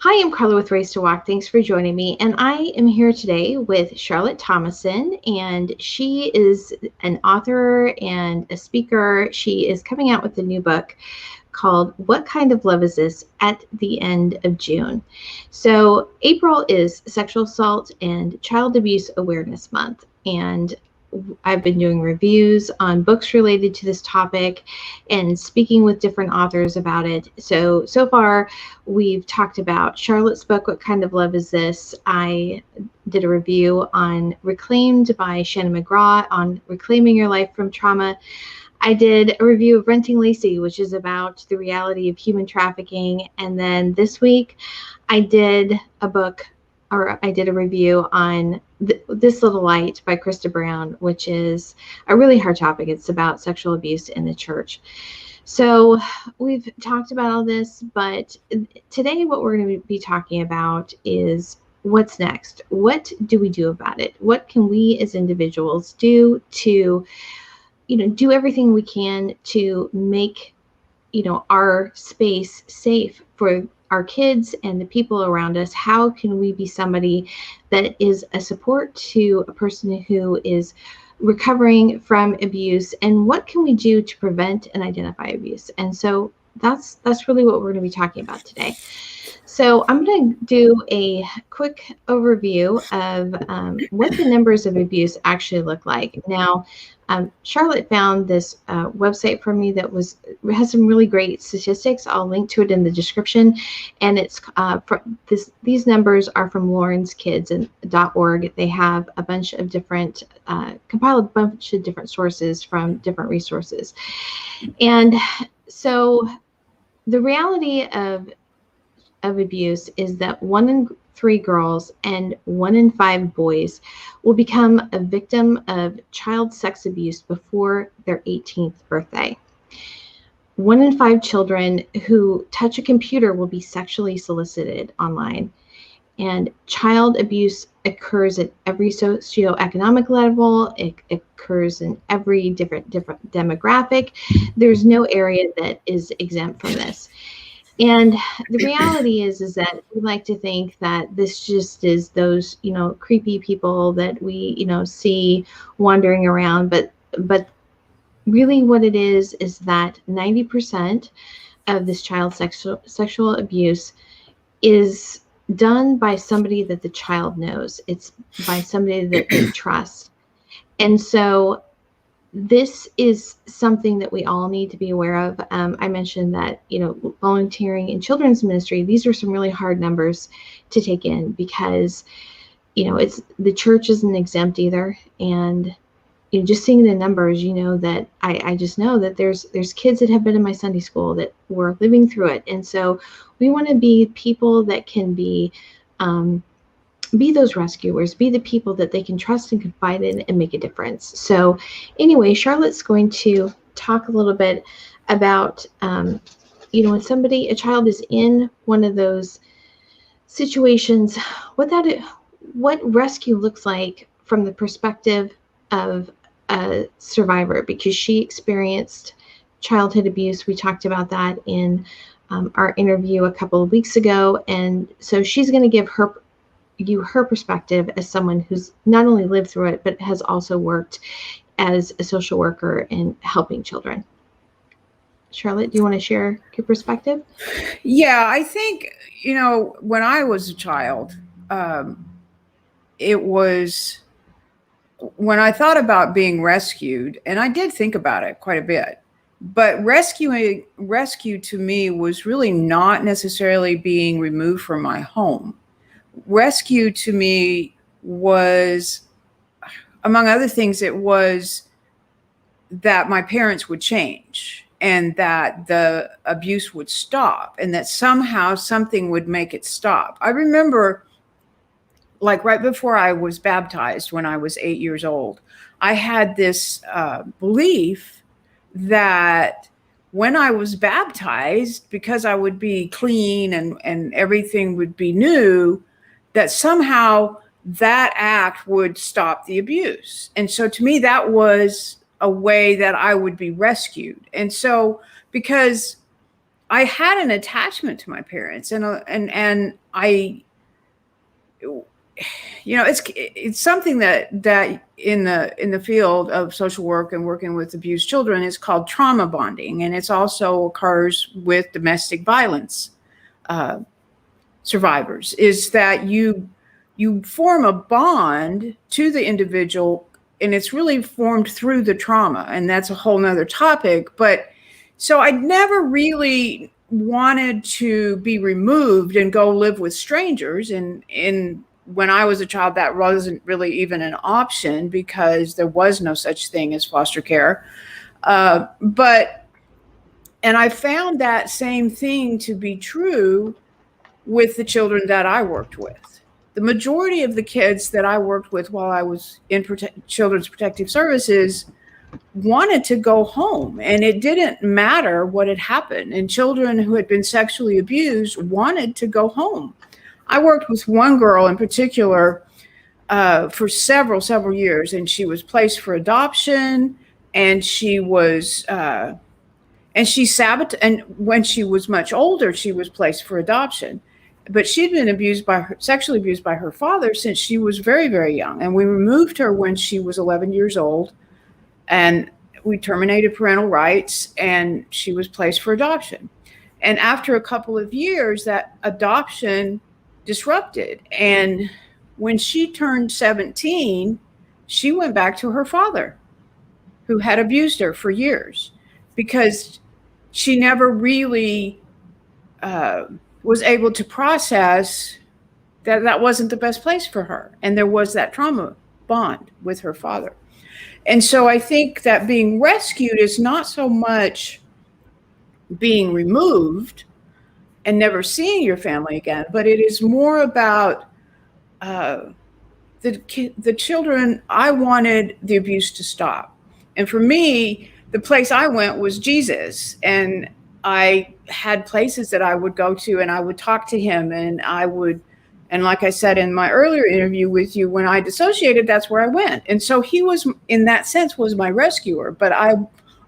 Hi, I'm Carla with Race to Walk. Thanks for joining me. And I am here today with Charlotte Thomason, and she is an author and a speaker. She is coming out with a new book called What Kind of Love Is This at the end of June. So, April is Sexual Assault and Child Abuse Awareness Month. And I've been doing reviews on books related to this topic and speaking with different authors about it. So far, we've talked about Charlotte's book, What Kind of Love Is This? I did a review on Reclaimed by Shannon McGraw on reclaiming your life from trauma. I did a review of Renting Lacey, which is about the reality of human trafficking. And then this week, I did a review on This Little Light by Krista Brown, which is a really hard topic. It's about sexual abuse in the church. So we've talked about all this, but today what we're going to be talking about is what's next. What do we do about it? What can we as individuals do to do everything we can to make, our space safe for our kids and the people around us? How can we be somebody that is a support to a person who is recovering from abuse, and what can we do to prevent and identify abuse? And so that's really what we're going to be talking about today. So I'm going to do a quick overview of what the numbers of abuse actually look like. Now, Charlotte found this website for me that has some really great statistics. I'll link to it in the description. And it's these numbers are from LawrenceKids.org. They have a bunch of different, compile a bunch of different sources from different resources. And so the reality of abuse is that 1 in 3 girls and 1 in 5 boys will become a victim of child sex abuse before their 18th birthday. 1 in 5 children who touch a computer will be sexually solicited online. And child abuse occurs at every socioeconomic level. It occurs in every different demographic. There's no area that is exempt from this. And the reality is that we like to think that this just is those, creepy people that we, see wandering around. But really what it is that 90% of this child sexual abuse is done by somebody that the child knows. It's by somebody that they trust. And so this is something that we all need to be aware of. I mentioned that, volunteering in children's ministry, these are some really hard numbers to take in because, it's the church isn't exempt either. And just seeing the numbers, that I just know that there's kids that have been in my Sunday school that were living through it. And so we want to be people that can be those rescuers, be the people that they can trust and confide in and make a difference. So anyway, Charlotte's going to talk a little bit about, when a child is in one of those situations, what rescue looks like from the perspective of a survivor, because she experienced childhood abuse. We talked about that in our interview a couple of weeks ago. And so she's going to give her perspective as someone who's not only lived through it, but has also worked as a social worker in helping children. Charlotte, do you want to share your perspective? Yeah, I think, when I was a child, it was when I thought about being rescued, and I did think about it quite a bit, but rescue to me was really not necessarily being removed from my home. Rescue to me was, among other things, it was that my parents would change and that the abuse would stop and that somehow something would make it stop. I remember, like right before I was baptized, when I was 8 years old, I had this belief that when I was baptized, because I would be clean and everything would be new, that somehow that act would stop the abuse. And so to me, that was a way that I would be rescued. And so, because I had an attachment to my parents, and I, it's something that in the field of social work and working with abused children is called trauma bonding, and it's also occurs with domestic violence survivors. Is that you form a bond to the individual, and it's really formed through the trauma, and that's a whole nother topic. But so I never really wanted to be removed and go live with strangers. And when I was a child, that wasn't really even an option because there was no such thing as foster care. And I found that same thing to be true with the children that I worked with. The majority of the kids that I worked with while I was in Children's Protective Services wanted to go home, and it didn't matter what had happened. And children who had been sexually abused wanted to go home. I worked with one girl in particular for several years, and she was placed for adoption, and she was and when she was much older, she was placed for adoption. But she'd been sexually abused by her father since she was very, very young. And we removed her when she was 11 years old, and we terminated parental rights, and she was placed for adoption. And after a couple of years, that adoption disrupted. And when she turned 17, she went back to her father, who had abused her for years, because she never really was able to process that wasn't the best place for her. And there was that trauma bond with her father. And so I think that being rescued is not so much being removed and never seeing your family again, but it is more about the children. I wanted the abuse to stop. And for me, the place I went was Jesus. And I had places that I would go to, and I would talk to him, and like I said in my earlier interview with you, when I dissociated, that's where I went. And so he was, in that sense, was my rescuer, but I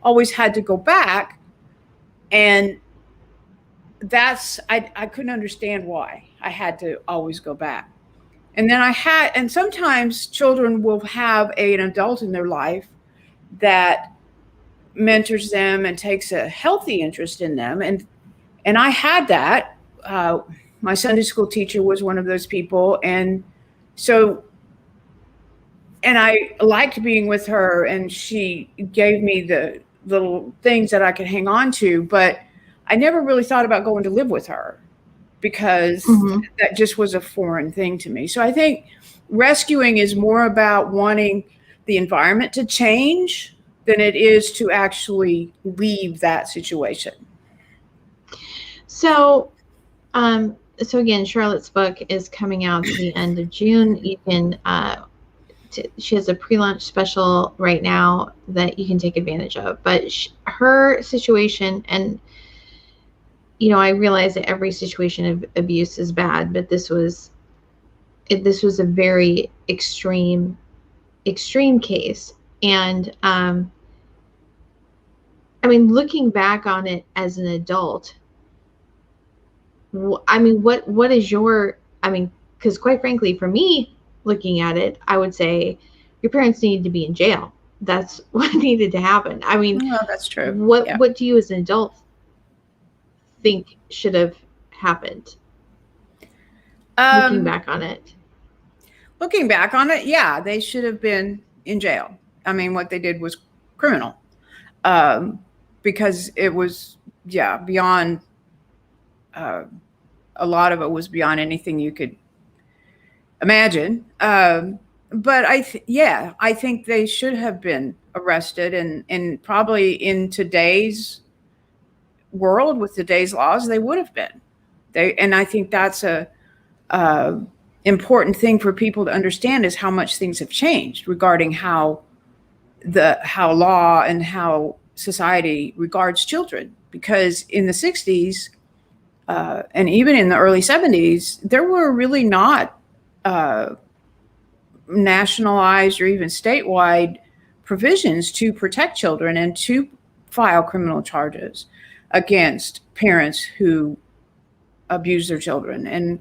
always had to go back. And I couldn't understand why I had to always go back. And then and sometimes children will have an adult in their life that mentors them and takes a healthy interest in them. And I had that. My Sunday school teacher was one of those people. And I liked being with her, and she gave me the little things that I could hang on to, but I never really thought about going to live with her because that just was a foreign thing to me. So I think rescuing is more about wanting the environment to change than it is to actually leave that situation. So again, Charlotte's book is coming out at the end of June. You can, she has a pre-launch special right now that you can take advantage of. But her situation, and I realize that every situation of abuse is bad, but this was a very extreme case. And looking back on it as an adult, what is your, because quite frankly, for me, looking at it, I would say your parents needed to be in jail. That's what needed to happen. Well, that's true. What do you as an adult think should have happened? Looking back on it, yeah, they should have been in jail. What they did was criminal, because it was, beyond, a lot of it was beyond anything you could imagine. But I think they should have been arrested, and probably in today's world with today's laws, they would have been. And I think that's a important thing for people to understand, is how much things have changed regarding how law and how society regards children. Because in the 60s and even in the early 70s, there were really not nationalized or even statewide provisions to protect children and to file criminal charges. against parents who abuse their children. And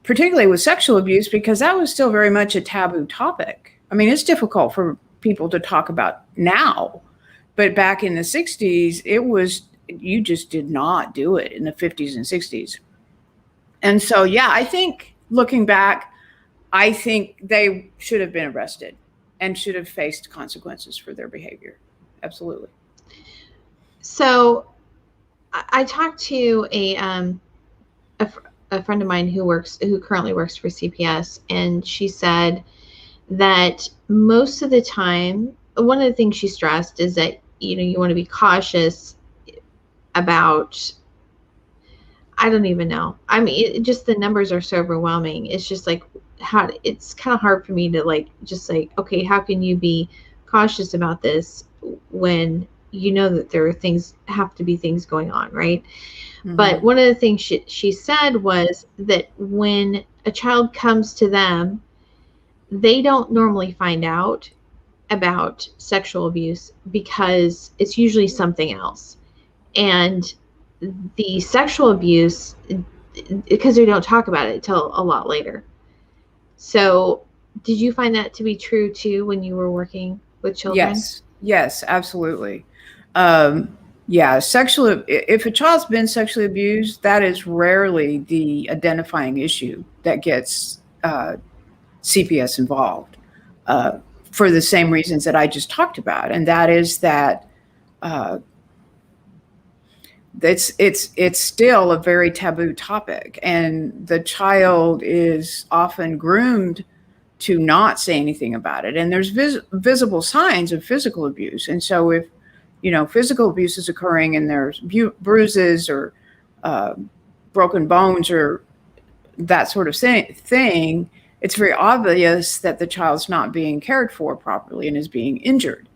particularly with sexual abuse, because that was still very much a taboo topic. I mean, it's difficult for people to talk about now, but back in the 60s, it was, you just did not do it in the 50s and 60s. And so, yeah, I think looking back, I think they should have been arrested and should have faced consequences for their behavior. Absolutely. So I talked to a friend of mine who currently works for CPS, and she said that most of the time, one of the things she stressed is that, you want to be cautious about, I don't even know. I mean, just the numbers are so overwhelming. It's just like, it's kind of hard for me to just say, okay, how can you be cautious about this when you know that there have to be things going on, right? Mm-hmm. But one of the things she said was that when a child comes to them, they don't normally find out about sexual abuse because it's usually something else. And the sexual abuse, because they don't talk about it until a lot later. So did you find that to be true too when you were working with children? Yes, absolutely. Yeah, if a child's been sexually abused, that is rarely the identifying issue that gets CPS involved for the same reasons that I just talked about. And that is that it's still a very taboo topic, and the child is often groomed to not say anything about it. And there's visible signs of physical abuse. And so if, physical abuse is occurring and there's bruises or broken bones or that sort of thing, it's very obvious that the child's not being cared for properly and is being injured.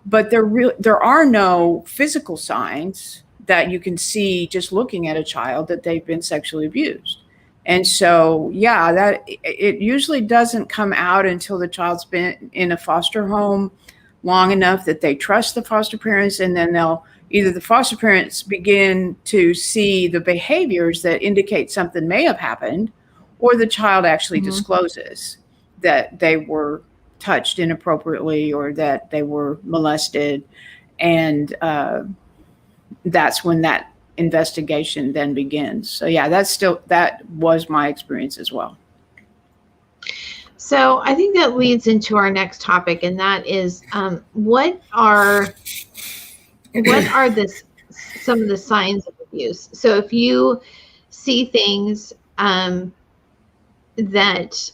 But there are no physical signs that you can see just looking at a child that they've been sexually abused. And so, yeah, that it usually doesn't come out until the child's been in a foster home long enough that they trust the foster parents, and then the foster parents begin to see the behaviors that indicate something may have happened, or the child actually discloses that they were touched inappropriately or that they were molested. And that's when that investigation then begins. So yeah, that was my experience as well. So I think that leads into our next topic, and that is what are some of the signs of abuse? So if you see things that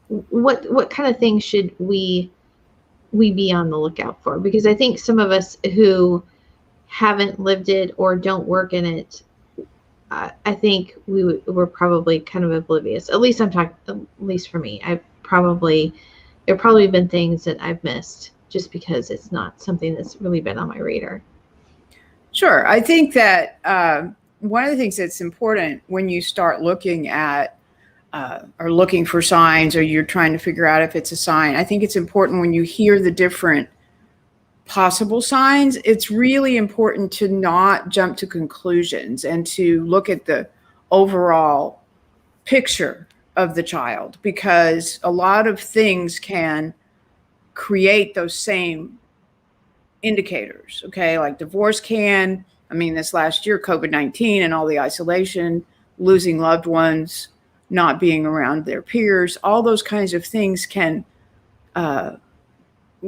what kind of things should we be on the lookout for? Because I think some of us who haven't lived it or don't work in it, I think we're probably kind of oblivious. At least at least for me, there have probably been things that I've missed just because it's not something that's really been on my radar. Sure. I think that one of the things that's important when you start looking at or looking for signs, or you're trying to figure out if it's a sign, I think it's important when you hear the different possible signs, it's really important to not jump to conclusions and to look at the overall picture of the child, because a lot of things can create those same indicators. Okay, like divorce can, this last year, COVID-19 and all the isolation, losing loved ones, not being around their peers, all those kinds of things can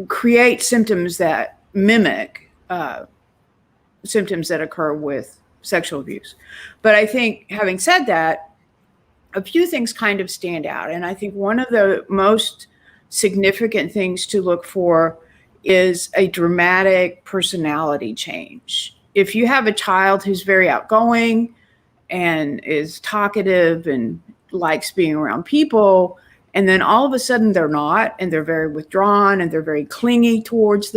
create symptoms that mimic symptoms that occur with sexual abuse. But I think, having said that, a few things kind of stand out. And I think one of the most significant things to look for is a dramatic personality change. If you have a child who's very outgoing and is talkative and likes being around people, and then all of a sudden they're not, and they're very withdrawn and they're very clingy towards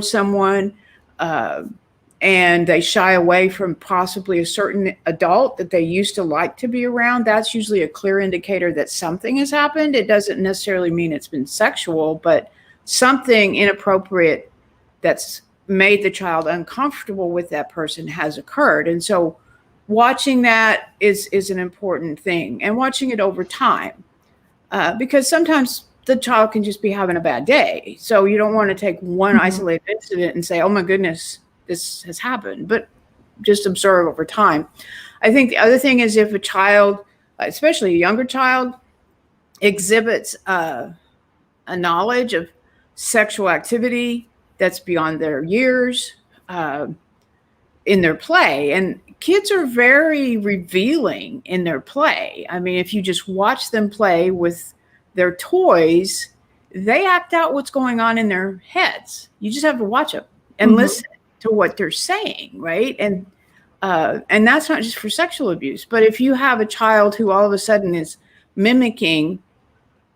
someone, and they shy away from possibly a certain adult that they used to like to be around, that's usually a clear indicator that something has happened. It doesn't necessarily mean it's been sexual, but something inappropriate that's made the child uncomfortable with that person has occurred. And so watching that is an important thing, and watching it over time, because sometimes the child can just be having a bad day. So you don't want to take one isolated incident and say, oh my goodness, this has happened, but just observe over time. I think the other thing is if a child, especially a younger child, exhibits a knowledge of sexual activity that's beyond their years in their play. And kids are very revealing in their play. I mean, if you just watch them play with their toys, they act out what's going on in their heads. You just have to watch them and listen to what they're saying, right? And that's not just for sexual abuse, but if you have a child who all of a sudden is mimicking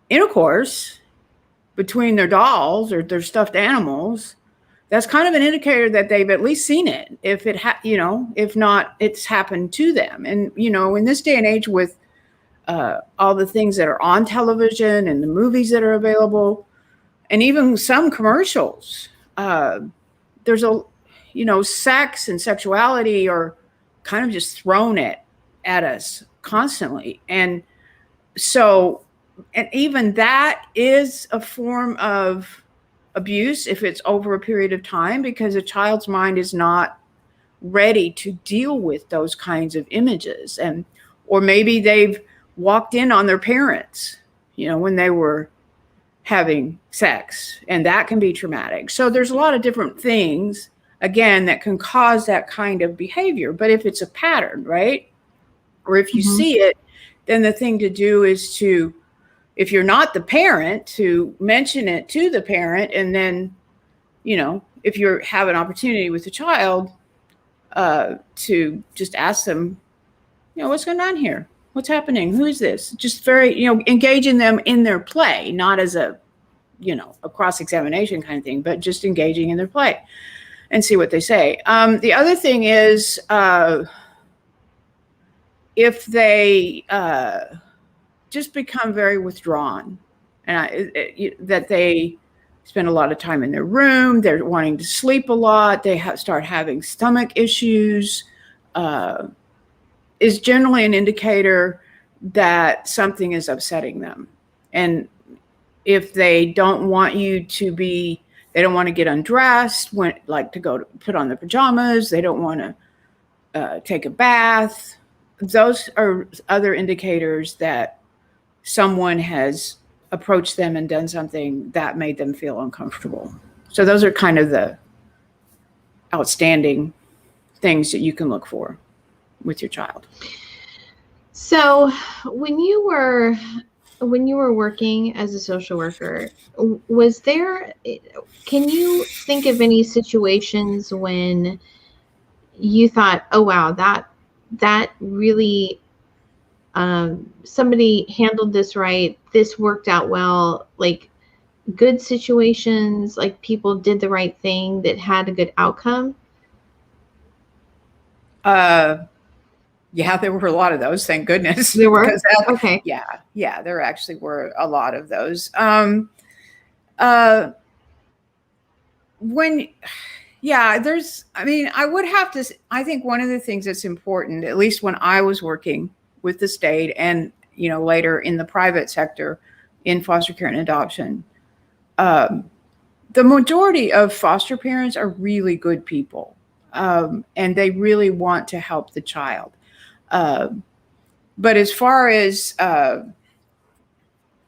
intercourse between their dolls or their stuffed animals, that's kind of an indicator that they've at least seen it. If it if not, it's happened to them. And, in this day and age with all the things that are on television and the movies that are available, and even some commercials, there's sex and sexuality are kind of just thrown at us constantly. And so, and even that is a form of abuse if it's over a period of time, because a child's mind is not ready to deal with those kinds of images. Or maybe they've walked in on their parents, when they were having sex, and that can be traumatic. So there's a lot of different things, again, that can cause that kind of behavior. But if it's a pattern, right? Or if you see it, then the thing to do is to, if you're not the parent, to mention it to the parent. And then, if you have an opportunity with the child, to just ask them, what's going on here? What's happening? Who is this? Just very, engaging them in their play, not as a cross-examination kind of thing, but just engaging in their play and see what they say. The other thing is, if they just become very withdrawn, and that they spend a lot of time in their room, they're wanting to sleep a lot, they start having stomach issues, is generally an indicator that something is upsetting them. And if they don't want they don't want to get undressed, to go to put on their pajamas, they don't want to take a bath, those are other indicators that someone has approached them and done something that made them feel uncomfortable. So those are kind of the outstanding things that you can look for with your child. So when you were working as a social worker, can you think of any situations when you thought, oh wow, that really somebody handled this right, this worked out well, like good situations, like people did the right thing that had a good outcome? Yeah, there were a lot of those, thank goodness. There were? Okay. Yeah, there actually were a lot of those. I think one of the things that's important, at least when I was working with the state and, later in the private sector in foster care and adoption, the majority of foster parents are really good people. And they really want to help the child. But as far as,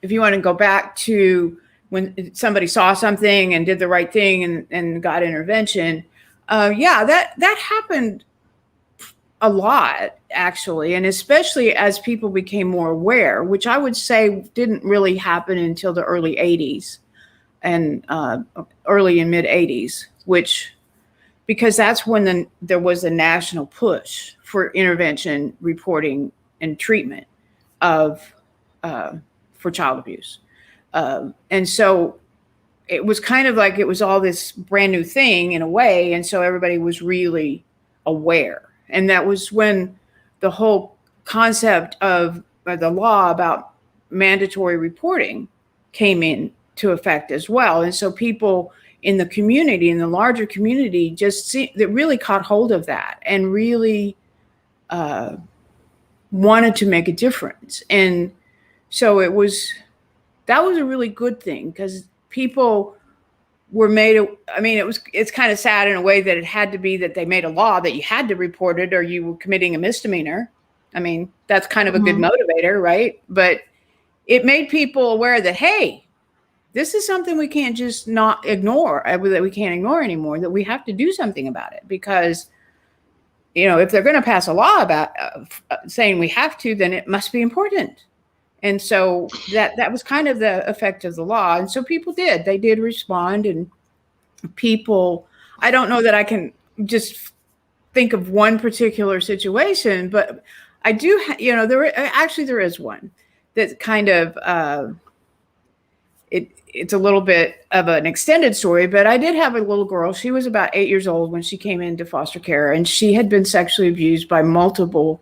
if you want to go back to when somebody saw something and did the right thing and got intervention, that happened a lot, actually. And especially as people became more aware, which I would say didn't really happen until the early 80s and early and mid 80s, because that's when there was a national push for intervention, reporting, and treatment for child abuse. And so it was kind of like it was all this brand new thing in a way. And so everybody was really aware. And that was when the whole concept of the law about mandatory reporting came into effect as well. And so people in the community, in the larger community, that really caught hold of that and really wanted to make a difference. And so that was a really good thing, because people were it's kind of sad in a way that it had to be that they made a law that you had to report it or you were committing a misdemeanor. I mean, that's kind of a good motivator, right? But it made people aware that, hey, this is something we can't just not ignore, that we can't ignore anymore, that we have to do something about it. Because, if they're going to pass a law about saying we have to, then it must be important. And so that was kind of the effect of the law. And so they did respond. And I don't know that I can just think of one particular situation, but I do, there is one that kind of, it's a little bit of an extended story, but I did have a little girl. She was about 8 years old when she came into foster care, and she had been sexually abused by multiple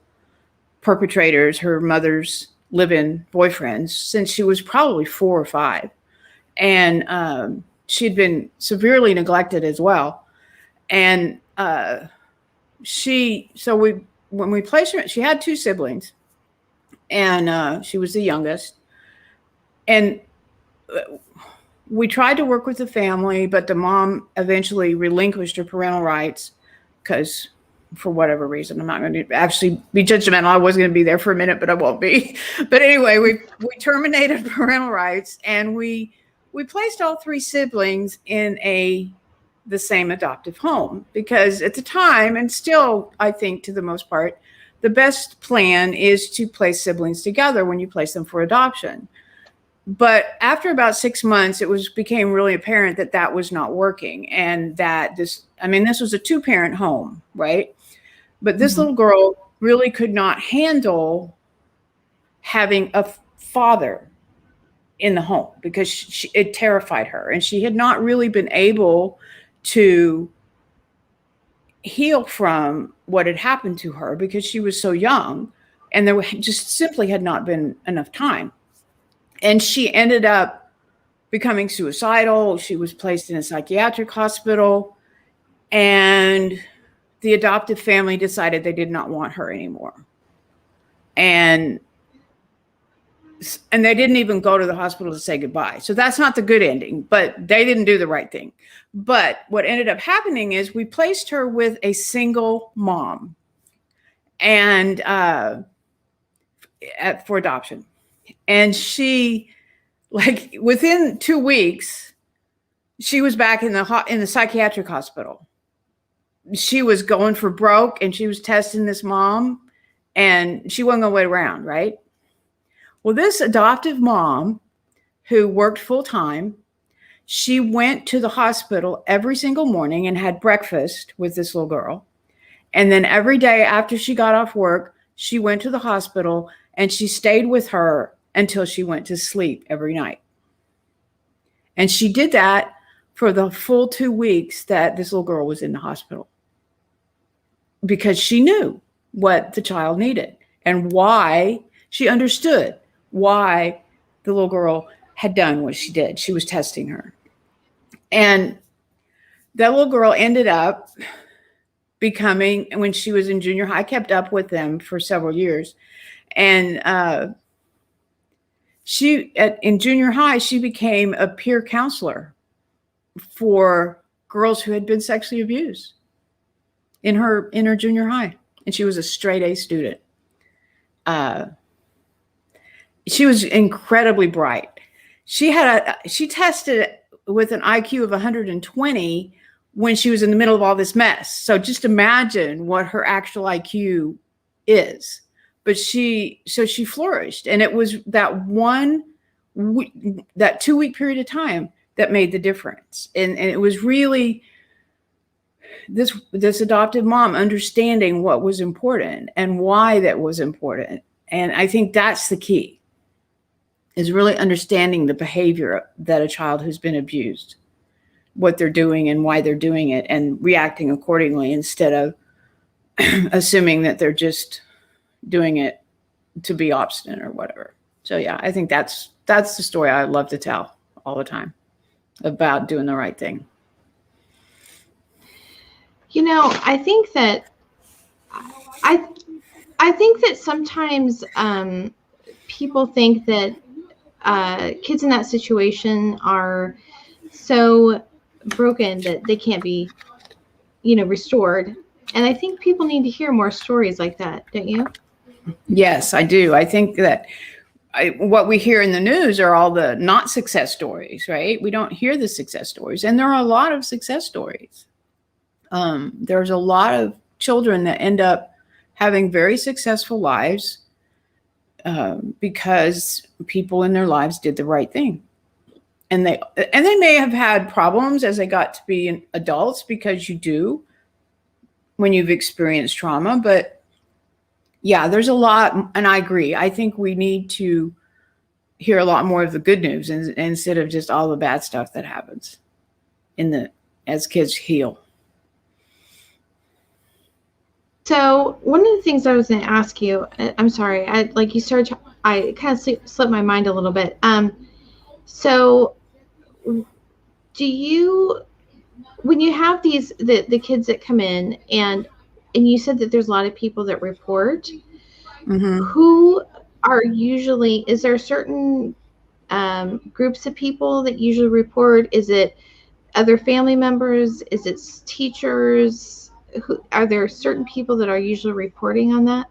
perpetrators, her mother's live-in boyfriends, since she was probably 4 or 5. And she'd been severely neglected as well. And when we placed her, she had 2 siblings, and she was the youngest. And we tried to work with the family, but the mom eventually relinquished her parental rights because, for whatever reason, I'm not going to actually be judgmental. I was going to be there for a minute, but I won't be. But anyway, we terminated parental rights, and we placed all 3 siblings in the same adoptive home, because at the time, and still I think to the most part, the best plan is to place siblings together when you place them for adoption. But after about 6 months, became really apparent that was not working, and that this was a 2-parent home, right? But this little girl really could not handle having a father in the home, because it terrified her, and she had not really been able to heal from what had happened to her because she was so young, and there just simply had not been enough time. And she ended up becoming suicidal. She was placed in a psychiatric hospital, and the adoptive family decided they did not want her anymore. And they didn't even go to the hospital to say goodbye. So that's not the good ending, but they didn't do the right thing. But what ended up happening is we placed her with a single mom, and for adoption. And she, within 2 weeks, she was back in the psychiatric hospital. She was going for broke, and she was testing this mom, and she wasn't going to wait around, right? Well, this adoptive mom, who worked full time, she went to the hospital every single morning and had breakfast with this little girl. And then every day after she got off work, she went to the hospital, and she stayed with her until she went to sleep every night. And she did that for the full 2 weeks that this little girl was in the hospital, because she knew what the child needed and why. She understood why the little girl had done what she did. She was testing her. And that little girl ended up becoming, when she was in junior high, I kept up with them for several years. And in junior high, she became a peer counselor for girls who had been sexually abused in her junior high. And she was a straight A student. She was incredibly bright. She tested with an IQ of 120 when she was in the middle of all this mess. So just imagine what her actual IQ is. But she flourished, and it was that 2-week period of time that made the difference. And it was really this adoptive mom understanding what was important and why that was important. And I think that's the key, is really understanding the behavior that a child who's been abused, what they're doing and why they're doing it, and reacting accordingly, instead of assuming that they're just doing it to be obstinate or whatever. So yeah, I think that's the story I love to tell all the time about doing the right thing. I think that I I think that sometimes people think that kids in that situation are so broken that they can't be, restored. And I think people need to hear more stories like that, don't you? Yes, I do. I think that what we hear in the news are all the not success stories, right? We don't hear the success stories, and there are a lot of success stories. There's a lot of children that end up having very successful lives because people in their lives did the right thing. And they may have had problems as they got to be adults, because you do when you've experienced trauma. But yeah, there's a lot, and I agree. I think we need to hear a lot more of the good news instead of just all the bad stuff that happens as kids heal. So one of the things I was going to ask you, I'm sorry, I kind of slipped my mind a little bit. So when you have the kids that come in, and you said that there's a lot of people that report, Mm-hmm. who are usually, is there certain groups of people that usually report? Is it other family members? Is it teachers? Are there certain people that are usually reporting on that?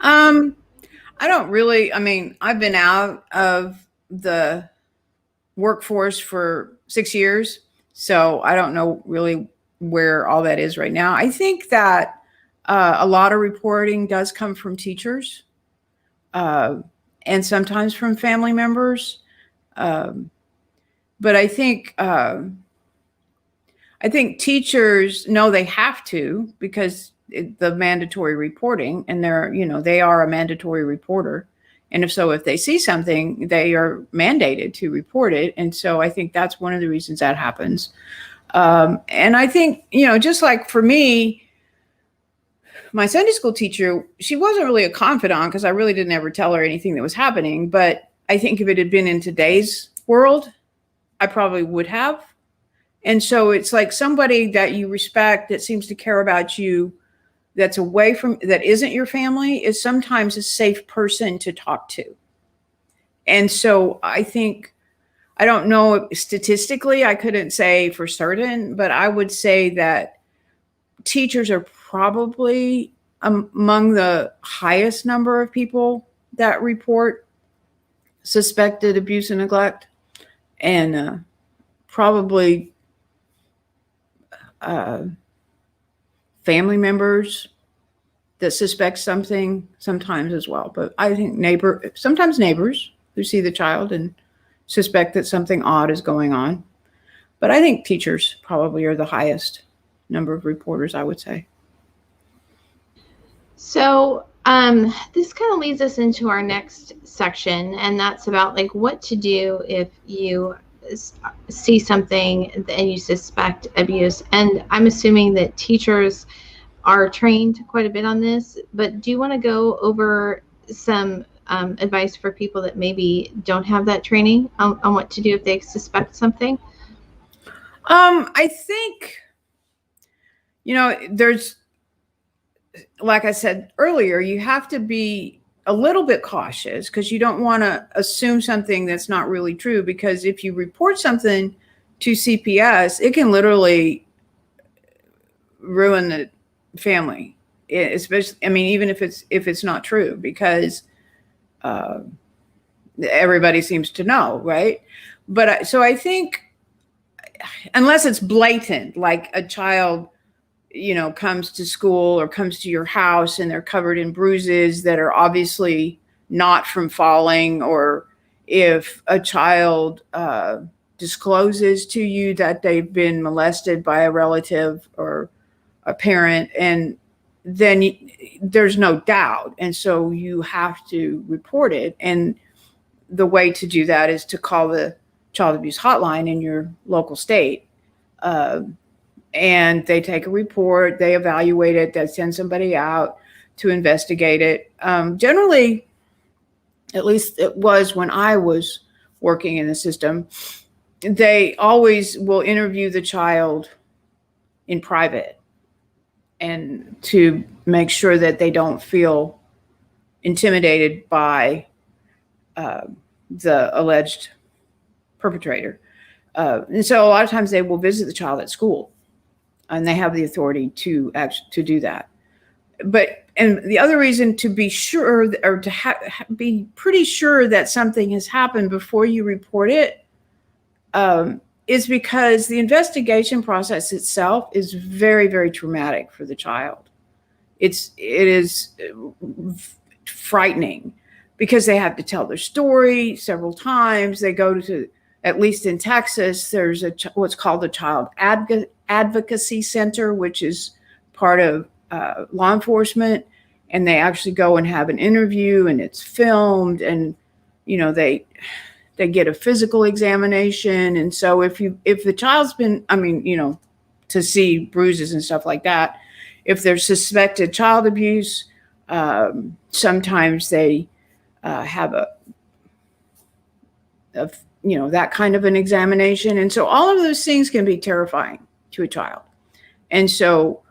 I don't really, I mean, I've been out of the workforce for 6 years, so I don't know really where all that is right now. I think that a lot of reporting does come from teachers and sometimes from family members. But I think teachers know they have to, because the mandatory reporting, and they are a mandatory reporter. And if they see something, they are mandated to report it. And so I think that's one of the reasons that happens. And I think, just like for me, my Sunday school teacher, she wasn't really a confidant, because I really didn't ever tell her anything that was happening. But I think if it had been in today's world, I probably would have. And so it's like somebody that you respect, that seems to care about you, that isn't your family, is sometimes a safe person to talk to. And so I think, I don't know statistically, I couldn't say for certain, but I would say that teachers are probably among the highest number of people that report suspected abuse and neglect, and probably family members that suspect something sometimes as well. But I think sometimes neighbors who see the child and suspect that something odd is going on. But I think teachers probably are the highest number of reporters, I would say. So this kind of leads us into our next section, and that's about what to do if you see something and you suspect abuse. And I'm assuming that teachers are trained quite a bit on this, but do you want to go over some advice for people that maybe don't have that training on what to do if they suspect something? I think, there's, like I said earlier, you have to be a little bit cautious, because you don't want to assume something that's not really true. Because if you report something to CPS, it can literally ruin the family, especially, even if it's not true, because everybody seems to know, right? But so I think, unless it's blatant, like a child comes to school or comes to your house and they're covered in bruises that are obviously not from falling, or if a child discloses to you that they've been molested by a relative or a parent, and then there's no doubt. And so you have to report it. And the way to do that is to call the child abuse hotline in your local state. And they take a report, they evaluate it, they send somebody out to investigate it. Generally, at least it was when I was working in the system, they always will interview the child in private. and to make sure that they don't feel intimidated by the alleged perpetrator. And so a lot of times they will visit the child at school, and they have the authority to do that. And the other reason to be sure, or to be pretty sure that something has happened before you report it, is because the investigation process itself is very, very traumatic for the child. It is frightening because they have to tell their story several times. They go to, at least in Texas, there's what's called the Child Advocacy Center, which is part of law enforcement, and they actually go and have an interview, and it's filmed, and they get a physical examination. And so if the child's been, to see bruises and stuff like that, if there's suspected child abuse, sometimes they have that kind of an examination. And so all of those things can be terrifying to a child. And so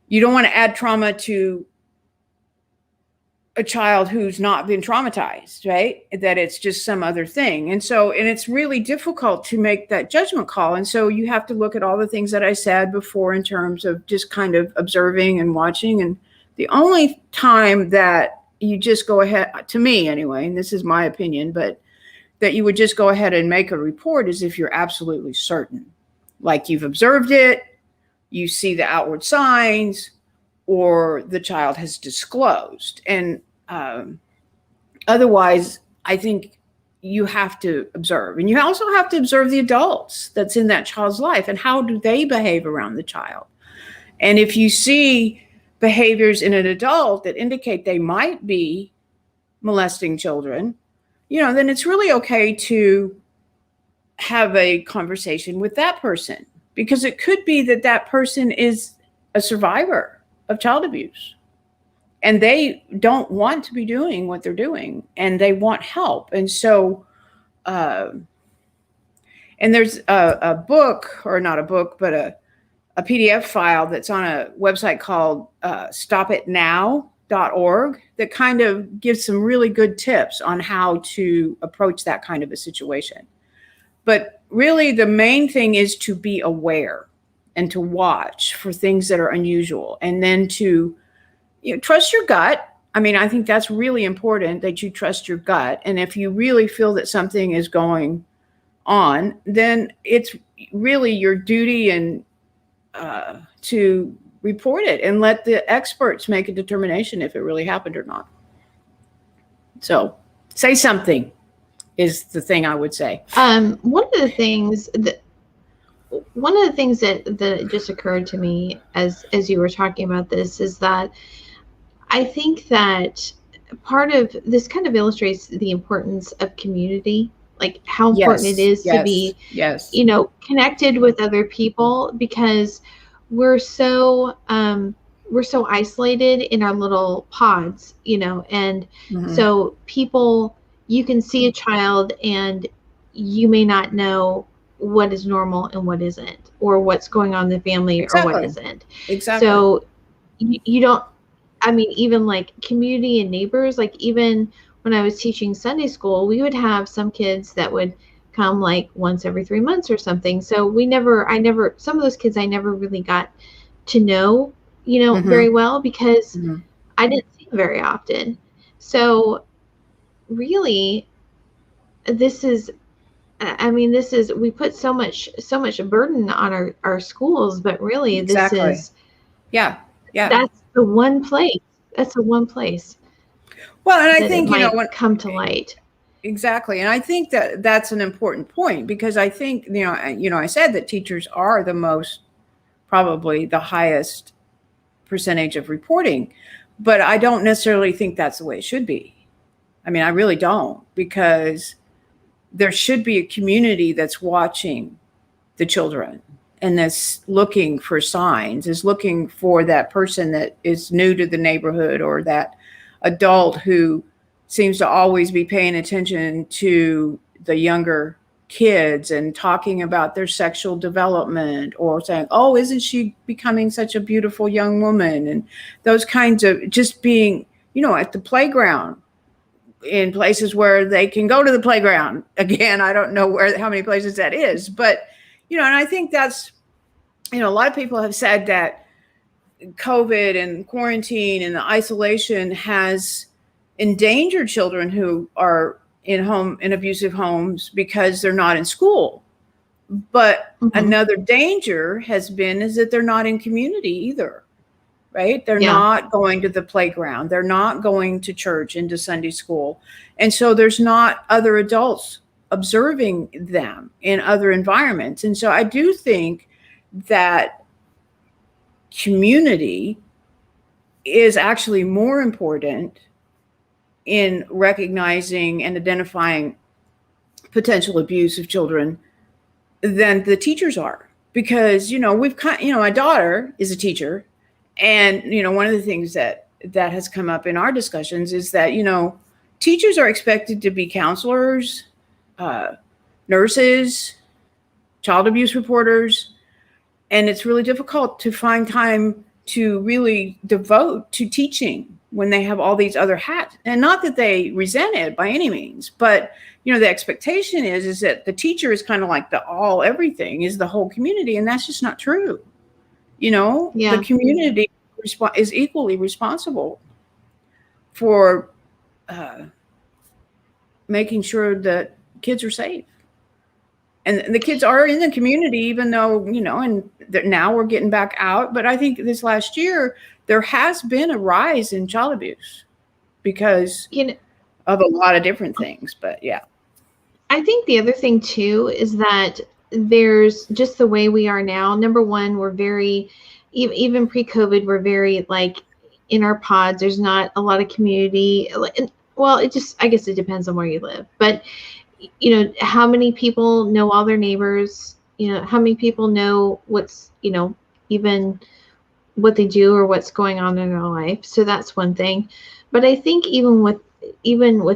you don't want to add trauma to a child who's not been traumatized, right? That it's just some other thing. And it's really difficult to make that judgment call. And so you have to look at all the things that I said before in terms of just kind of observing and watching. And the only time that you just go ahead, to me anyway, and this is my opinion, but that you would just go ahead and make a report is if you're absolutely certain. Like you've observed it, you see the outward signs, or the child has disclosed. And otherwise, I think you have to observe. And you also have to observe the adults that's in that child's life and how do they behave around the child. And if you see behaviors in an adult that indicate they might be molesting children, then it's really okay to have a conversation with that person, because it could be that that person is a survivor of child abuse and they don't want to be doing what they're doing and they want help. And so, and there's a book, or not a book, but a PDF file that's on a website called stopitnow.org that kind of gives some really good tips on how to approach that kind of a situation. But really the main thing is to be aware and to watch for things that are unusual, and then to trust your gut. I think that's really important, that you trust your gut. And if you really feel that something is going on, then it's really your duty and to report it and let the experts make a determination if it really happened or not. So say something is the thing I would say. One of the things that just occurred to me as you were talking about this is that I think that part of this kind of illustrates the importance of community, like how important it is to be, connected with other people, because we're so isolated in our little pods, and so people, you can see a child and you may not know what is normal and what isn't, or what's going on in the family or what isn't. Exactly. So you don't, even like community and neighbors, like even when I was teaching Sunday school, we would have some kids that would come like once every 3 months or something. So some of those kids I never really got to know, very well, because I didn't see them very often. So really, we put so much burden on our schools, but really this is, that's the one place. Well, and I think, when come to light. Exactly. And I think that that's an important point, because I think, I said that teachers are probably the highest percentage of reporting, but I don't necessarily think that's the way it should be. I really don't, because there should be a community that's watching the children and that's looking for signs, is looking for that person that is new to the neighborhood, or that adult who seems to always be paying attention to the younger kids and talking about their sexual development, or saying, oh, isn't she becoming such a beautiful young woman? And those kinds of just being, at the playground, in places where they can go to the playground. Again, I don't know how many places that is, but, and I think that's, a lot of people have said that COVID and quarantine and the isolation has endangered children who are in abusive homes because they're not in school. But another danger has been is that they're not in community either, right? They're not going to the playground. They're not going to church and to Sunday school. And so there's not other adults observing them in other environments. And so I do think that community is actually more important in recognizing and identifying potential abuse of children than the teachers are. Because, my daughter is a teacher. And, one of the things that has come up in our discussions is that, teachers are expected to be counselors, nurses, child abuse reporters. And it's really difficult to find time to really devote to teaching when they have all these other hats. And not that they resent it by any means, but, the expectation is that the teacher is kind of like the all everything, is the whole community. And that's just not true. The community is equally responsible for making sure that kids are safe. And the kids are in the community, even though, and now we're getting back out. But I think this last year, there has been a rise in child abuse because of a lot of different things. But yeah. I think the other thing, too, is that there's just the way we are now. Number one, we're very, even pre-COVID, we're very in our pods. There's not a lot of community. Well, I guess it depends on where you live. But, how many people know all their neighbors? How many people know what's, even what they do or what's going on in their life. So that's one thing. But I think even with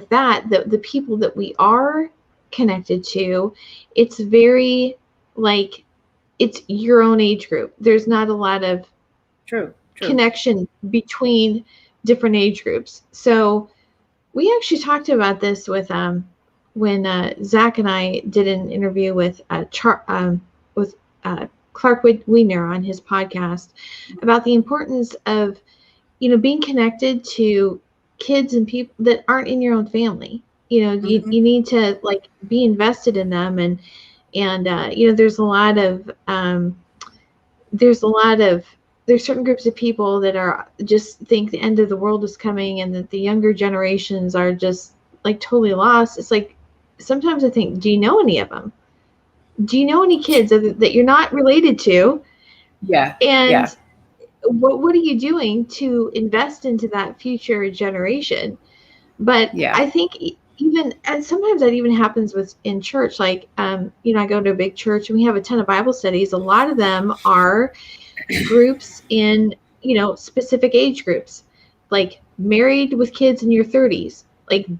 that, the people that we are connected to, it's very it's your own age group. There's not a lot of true connection between different age groups. So we actually talked about this with when Zach and I did an interview with Clark Wiener on his podcast about the importance of being connected to kids and people that aren't in your own family. You need to be invested in them, and there's certain groups of people that are just think the end of the world is coming, and that the younger generations are just totally lost. It's sometimes I think, do you know any of them? Do you know any kids that you're not related to? Yeah. And what are you doing to invest into that future generation? But I think and sometimes that even happens in church. I go to a big church and we have a ton of Bible studies. A lot of them are groups in, specific age groups, married with kids in your 30s.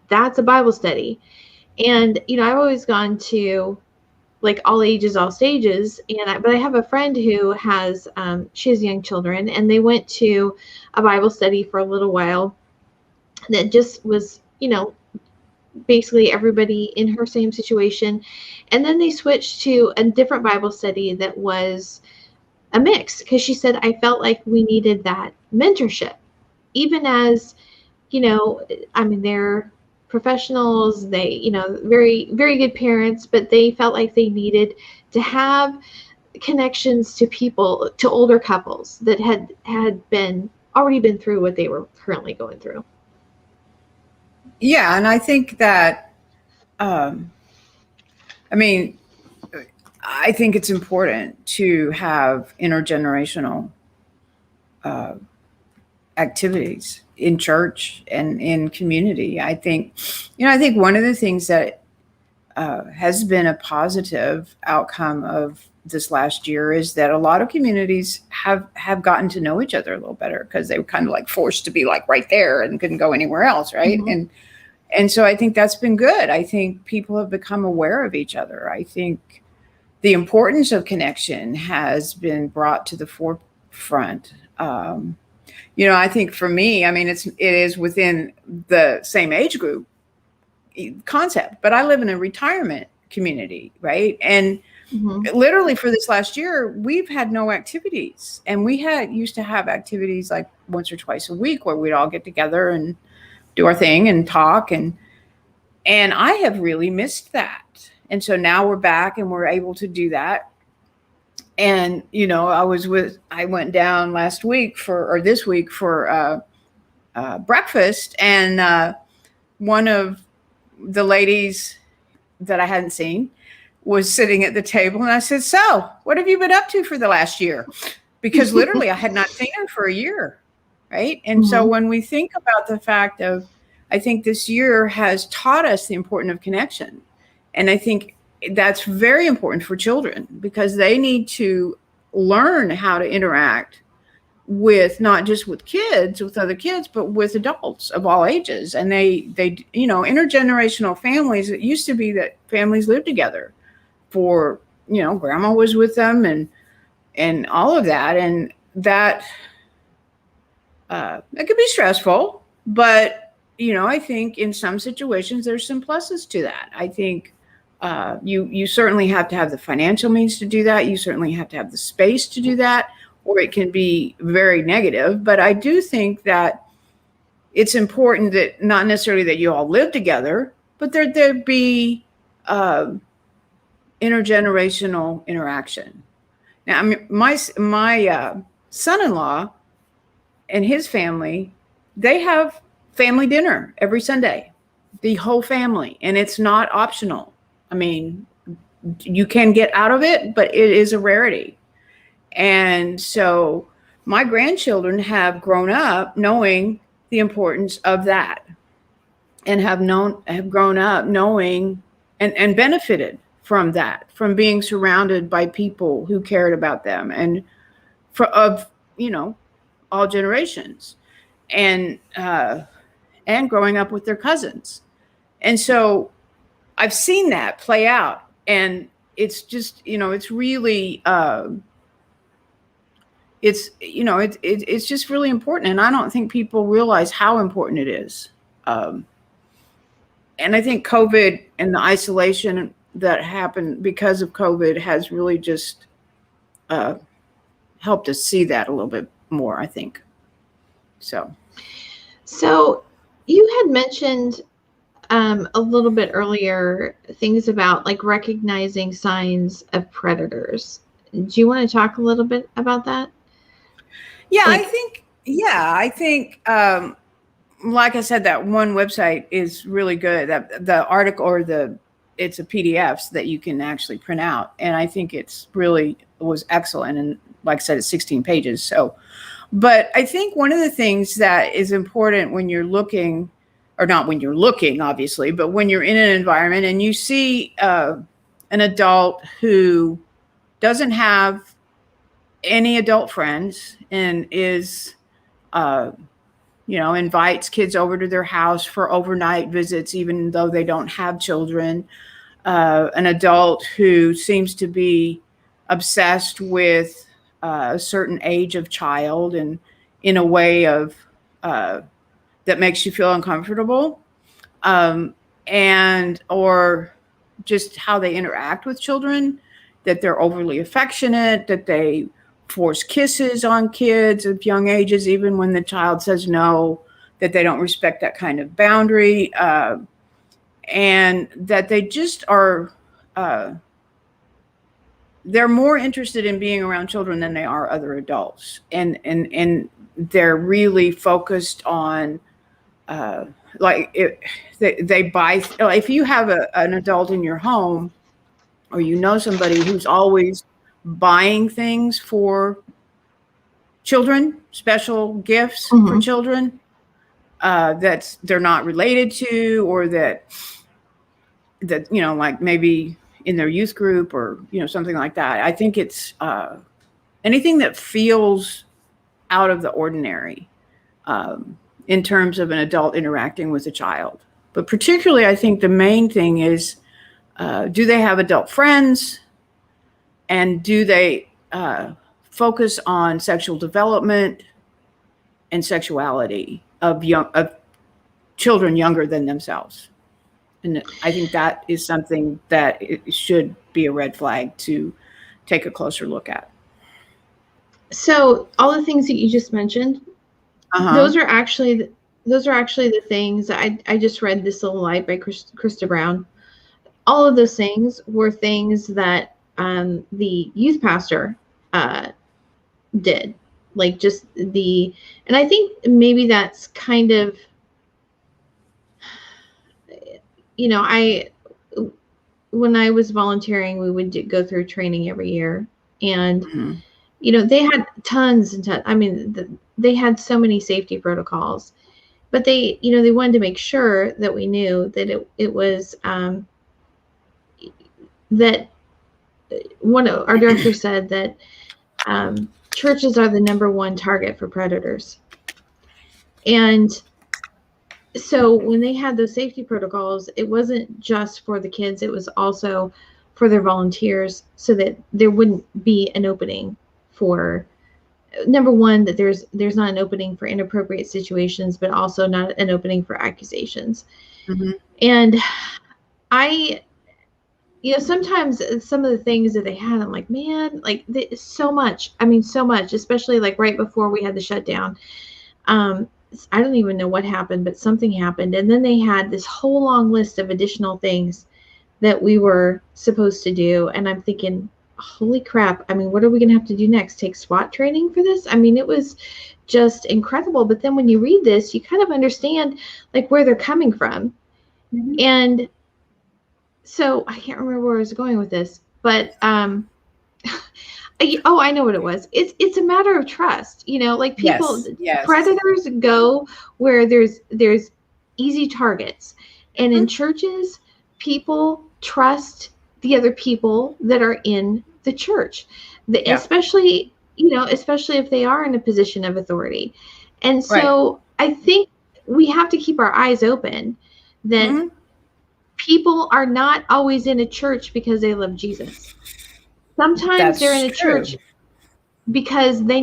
That's a Bible study. And, I've always gone to all ages, all stages. But I have a friend who has, she has young children, and they went to a Bible study for a little while that just was, basically everybody in her same situation. And then they switched to a different Bible study that was a mix, because she said, I felt like we needed that mentorship, even as, they're professionals, they, very, very good parents, but they felt like they needed to have connections to people, to older couples that had already been through what they were currently going through. Yeah. And I think that, I think it's important to have intergenerational activities in church and in community. I think one of the things that has been a positive outcome of this last year is that a lot of communities have gotten to know each other a little better, because they were kind of forced to be right there and couldn't go anywhere else, right? Mm-hmm. And so I think that's been good. I think people have become aware of each other. I think the importance of connection has been brought to the forefront. I think for me, I mean, it is within the same age group concept, but I live in a retirement community, right? And literally for this last year, we've had no activities, and we used to have activities like once or twice a week where we'd all get together and do our thing and talk, and I have really missed that. And so now we're back and we're able to do that. And I went down this week for breakfast, and one of the ladies that I hadn't seen was sitting at the table, and I said, "So, what have you been up to for the last year?" Because literally I had not seen her for a year, right? And so when we think about the fact of, I think this year has taught us the importance of connection. And I think that's very important for children, because they need to learn how to interact with not just with other kids, but with adults of all ages. And they intergenerational families, it used to be that families lived together for, grandma was with them and all of that. And that it could be stressful, but, I think in some situations there's some pluses to that. I think you certainly have to have the financial means to do that. You certainly have to have the space to do that, or it can be very negative. But I do think that it's important that not necessarily that you all live together, but there be intergenerational interaction. Now, I mean, my son-in-law and his family, they have family dinner every Sunday, the whole family, and it's not optional. I mean, you can get out of it, but it is a rarity. And so my grandchildren have grown up knowing the importance of that, and have grown up knowing and benefited from that, from being surrounded by people who cared about them, and of all generations, and growing up with their cousins. And so I've seen that play out, and it's just, it's really, it's just really important. And I don't think people realize how important it is. And I think COVID and the isolation that happened because of COVID has really just helped us see that a little bit more, I think. So you had mentioned a little bit earlier things about like recognizing signs of predators. Do you want to talk a little bit about that? Yeah, I think, like I said, that one website is really good. That the article it's a PDF that you can actually print out. And I think it was excellent. And like I said, it's 16 pages. So, but I think one of the things that is important when you're looking, or not when you're looking, obviously, but when you're in an environment and you see an adult who doesn't have any adult friends and is, invites kids over to their house for overnight visits, even though they don't have children, an adult who seems to be obsessed with a certain age of child, and in a way of that makes you feel uncomfortable, or just how they interact with children, that they're overly affectionate, that they force kisses on kids of young ages, even when the child says no, that they don't respect that kind of boundary, and that they just are, they're more interested in being around children than they are other adults. And they're really focused on, they buy, if you have an adult in your home, or somebody who's always buying things for children, special gifts for children that they're not related to, or that like maybe in their youth group, or something like that. I think it's anything that feels out of the ordinary in terms of an adult interacting with a child. But particularly, I think the main thing is, do they have adult friends? And do they focus on sexual development and sexuality of children younger than themselves? And I think that is something that it should be a red flag to take a closer look at. So all the things that you just mentioned, those are actually the things. I just read This Little Light by Krista Brown. All of those things were things that the youth pastor did. Like just and I think maybe that's kind of, you know, when I was volunteering, we would go through training every year, and you know, they had tons and tons. I mean, they had so many safety protocols, but they, you know, they wanted to make sure that we knew that it was that one of our directors said that churches are the #1 target for predators. And so when they had those safety protocols, it wasn't just for the kids, it was also for their volunteers, so that there wouldn't be an opening for, #1, that there's not an opening for inappropriate situations, but also not an opening for accusations. And you know, sometimes some of the things that they had, I'm like, man, like so much, especially like right before we had the shutdown. I don't even know what happened, but something happened. And then they had this whole long list of additional things that we were supposed to do. And I'm thinking, holy crap. I mean, what are we going to have to do next? Take SWAT training for this? I mean, it was just incredible. But then when you read this, you kind of understand like where they're coming from. And so I can't remember where I was going with this, but I know what it was. It's a matter of trust, you know, like people, predators go where there's easy targets, and in churches, people trust the other people that are in the church, especially if they are in a position of authority. And so I think we have to keep our eyes open that people are not always in a church because they love Jesus. Sometimes they're in a church because they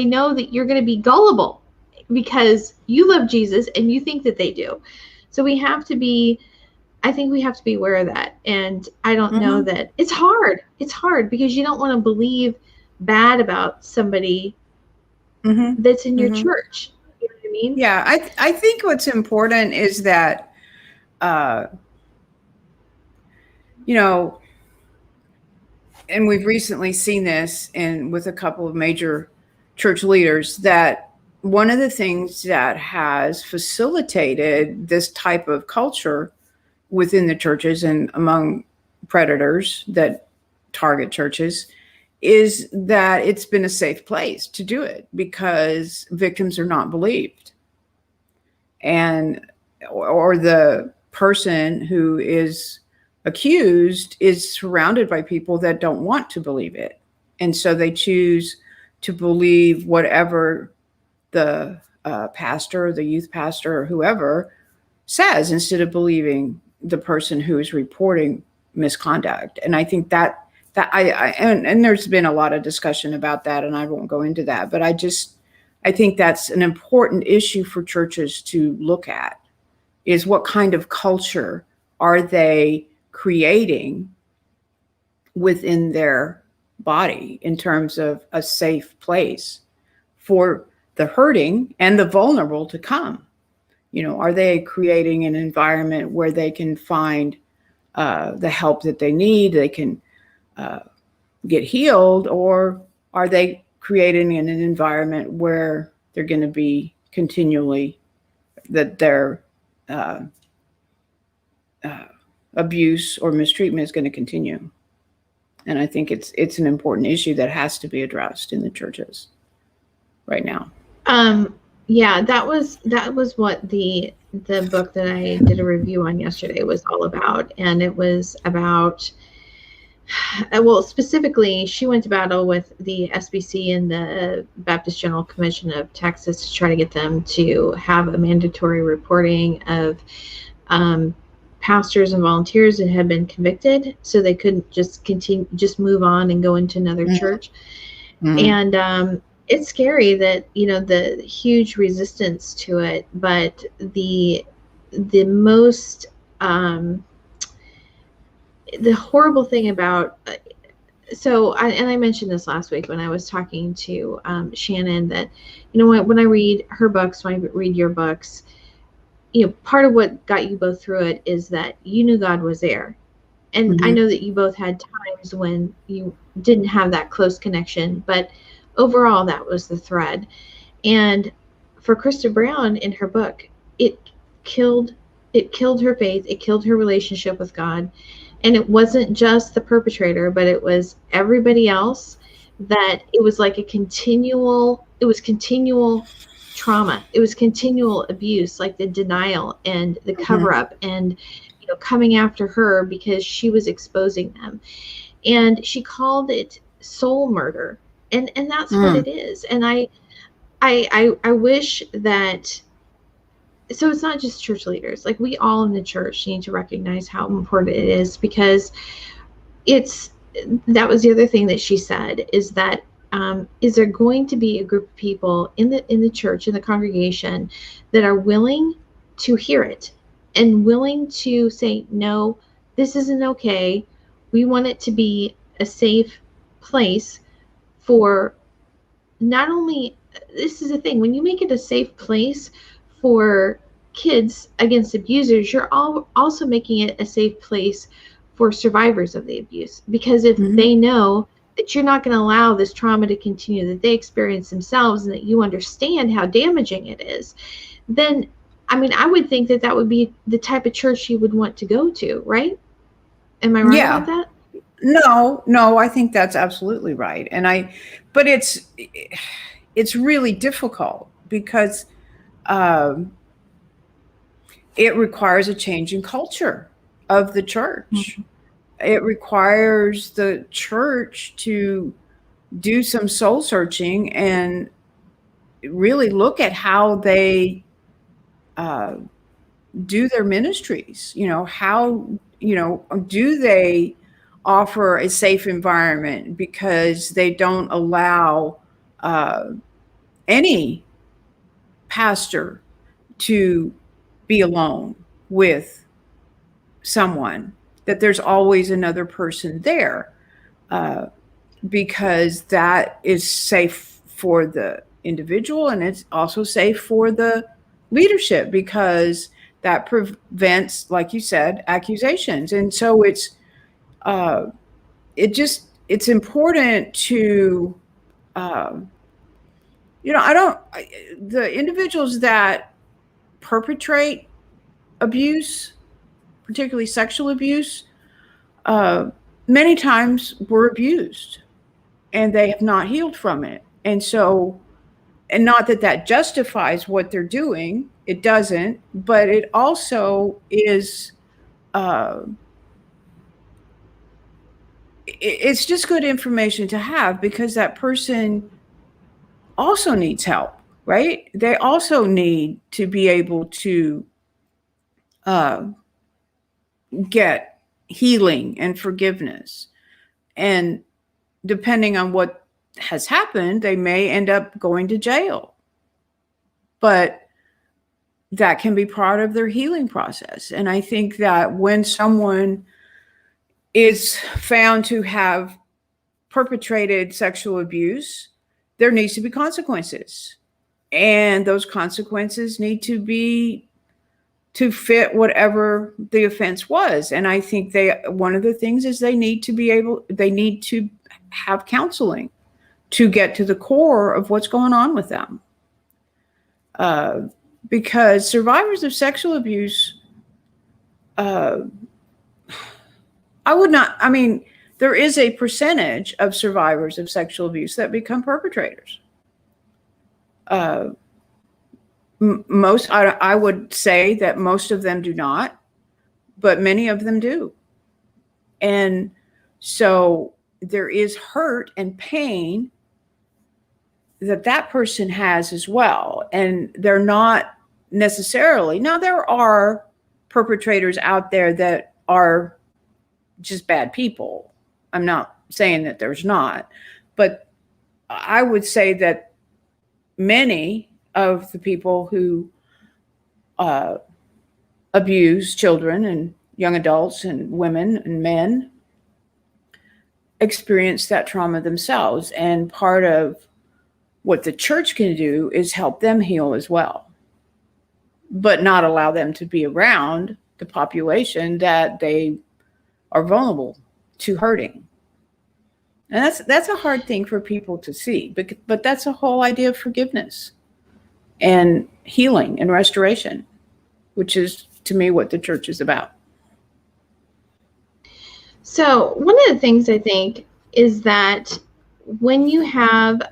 know that you're going to be gullible because you love Jesus and you think that they do. So I think we have to be aware of that. And I don't know that it's hard. It's hard because you don't want to believe bad about somebody that's in your church. You know what I mean? Yeah. I think what's important is that, you know, and we've recently seen this with a couple of major church leaders, that one of the things that has facilitated this type of culture within the churches and among predators that target churches is that it's been a safe place to do it because victims are not believed, or the person who is accused is surrounded by people that don't want to believe it. And so they choose to believe whatever the pastor, the youth pastor, or whoever says, instead of believing the person who is reporting misconduct. And I think that and there's been a lot of discussion about that, and I won't go into that, but I think that's an important issue for churches to look at, is what kind of culture are they creating within their body in terms of a safe place for the hurting and the vulnerable to come. You know, are they creating an environment where they can find the help that they need, they can get healed, or are they creating an environment where they're going to be continually, that their abuse or mistreatment is going to continue? And I think it's an important issue that has to be addressed in the churches right now. Yeah, that was what the book that I did a review on yesterday was all about. And it was about, well, specifically, she went to battle with the SBC and the Baptist General Commission of Texas to try to get them to have a mandatory reporting of pastors and volunteers that had been convicted, so they couldn't just move on and go into another church. And it's scary that, the huge resistance to it, but the most the horrible thing about I mentioned this last week when I was talking to Shannon, that when I read her books, when I read your books, part of what got you both through it is that you knew God was there. And I know that you both had times when you didn't have that close connection, but overall that was the thread. And for Krista Brown, in her book, it killed her faith, it killed her relationship with God. And it wasn't just the perpetrator, but it was everybody else, that it was like continual trauma. It was continual abuse, like the denial and the cover up, and coming after her because she was exposing them. And she called it soul murder. And that's what it is. And I wish that, so it's not just church leaders, like we all in the church need to recognize how important it is, because that was the other thing that she said, is that is there going to be a group of people in the church, in the congregation, that are willing to hear it and willing to say, no, this isn't okay. We want it to be a safe place for not only, this is the thing, when you make it a safe place for kids against abusers, you're also making it a safe place for survivors of the abuse. Because if they know that you're not going to allow this trauma to continue, that they experience themselves, and that you understand how damaging it is, then, I would think that would be the type of church you would want to go to, right? Am I wrong about that? No, I think that's absolutely right. But it's really difficult because it requires a change in culture of the church. It requires the church to do some soul searching and really look at how they do their ministries. How do they offer a safe environment, because they don't allow any pastor to be alone with someone, that there's always another person there, because that is safe for the individual, and it's also safe for the leadership, because that prevents, like you said, accusations. And so it's important to the individuals that perpetrate abuse, particularly sexual abuse, many times were abused and they have not healed from it. And so, and not that justifies what they're doing, it doesn't, but it also is, it's just good information to have, because that person also needs help, right? They also need to be able to get healing and forgiveness. And depending on what has happened, they may end up going to jail. But that can be part of their healing process. And I think that when someone is found to have perpetrated sexual abuse, there needs to be consequences. And those consequences need to be to fit whatever the offense was. And I think one of the things is they need to have counseling to get to the core of what's going on with them. Because survivors of sexual abuse, there is a percentage of survivors of sexual abuse that become perpetrators. I would say that most of them do not, but many of them do. And so there is hurt and pain that person has as well. And they're not necessarily, now there are perpetrators out there that are just bad people. I'm not saying that there's not, but I would say that many of the people who abuse children and young adults and women and men experience that trauma themselves. And part of what the church can do is help them heal as well, but not allow them to be around the population that they are vulnerable to hurting. And that's a hard thing for people to see, but that's a whole idea of forgiveness and healing and restoration, which is, to me, what the church is about. So one of the things I think is that when you have,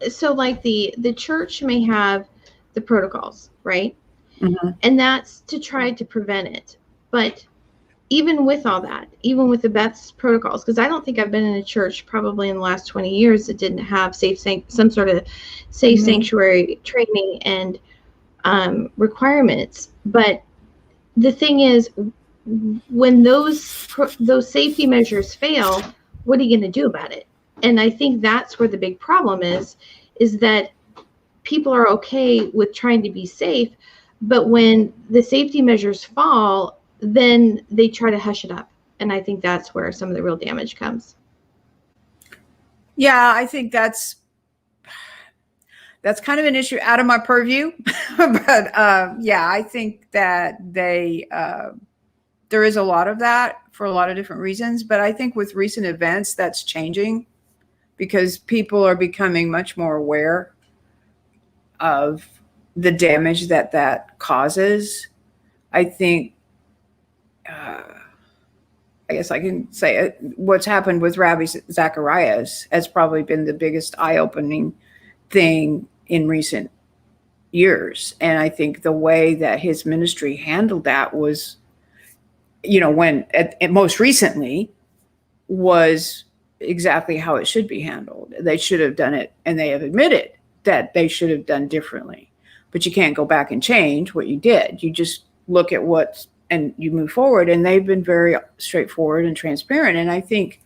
so like the church may have the protocols, right? Mm-hmm. And that's to try to prevent it. But even with all that, even with the best protocols, because I don't think I've been in a church probably in the last 20 years that didn't have some sort of safe mm-hmm. sanctuary training and requirements. But the thing is, when those safety measures fail, what are you going to do about it? And I think that's where the big problem is that people are okay with trying to be safe, but when the safety measures fall, then they try to hush it up. And I think that's where some of the real damage comes. Yeah, I think that's kind of an issue out of my purview. But yeah, I think that there is a lot of that for a lot of different reasons. But I think with recent events, that's changing because people are becoming much more aware of the damage that causes. I think, I guess I can say what's happened with Ravi Zacharias has probably been the biggest eye-opening thing in recent years. And I think the way that his ministry handled that was, when most recently was exactly how it should be handled. They should have done it, and they have admitted that they should have done differently. But you can't go back and change what you did. You just look at and you move forward. And they've been very straightforward and transparent. And I think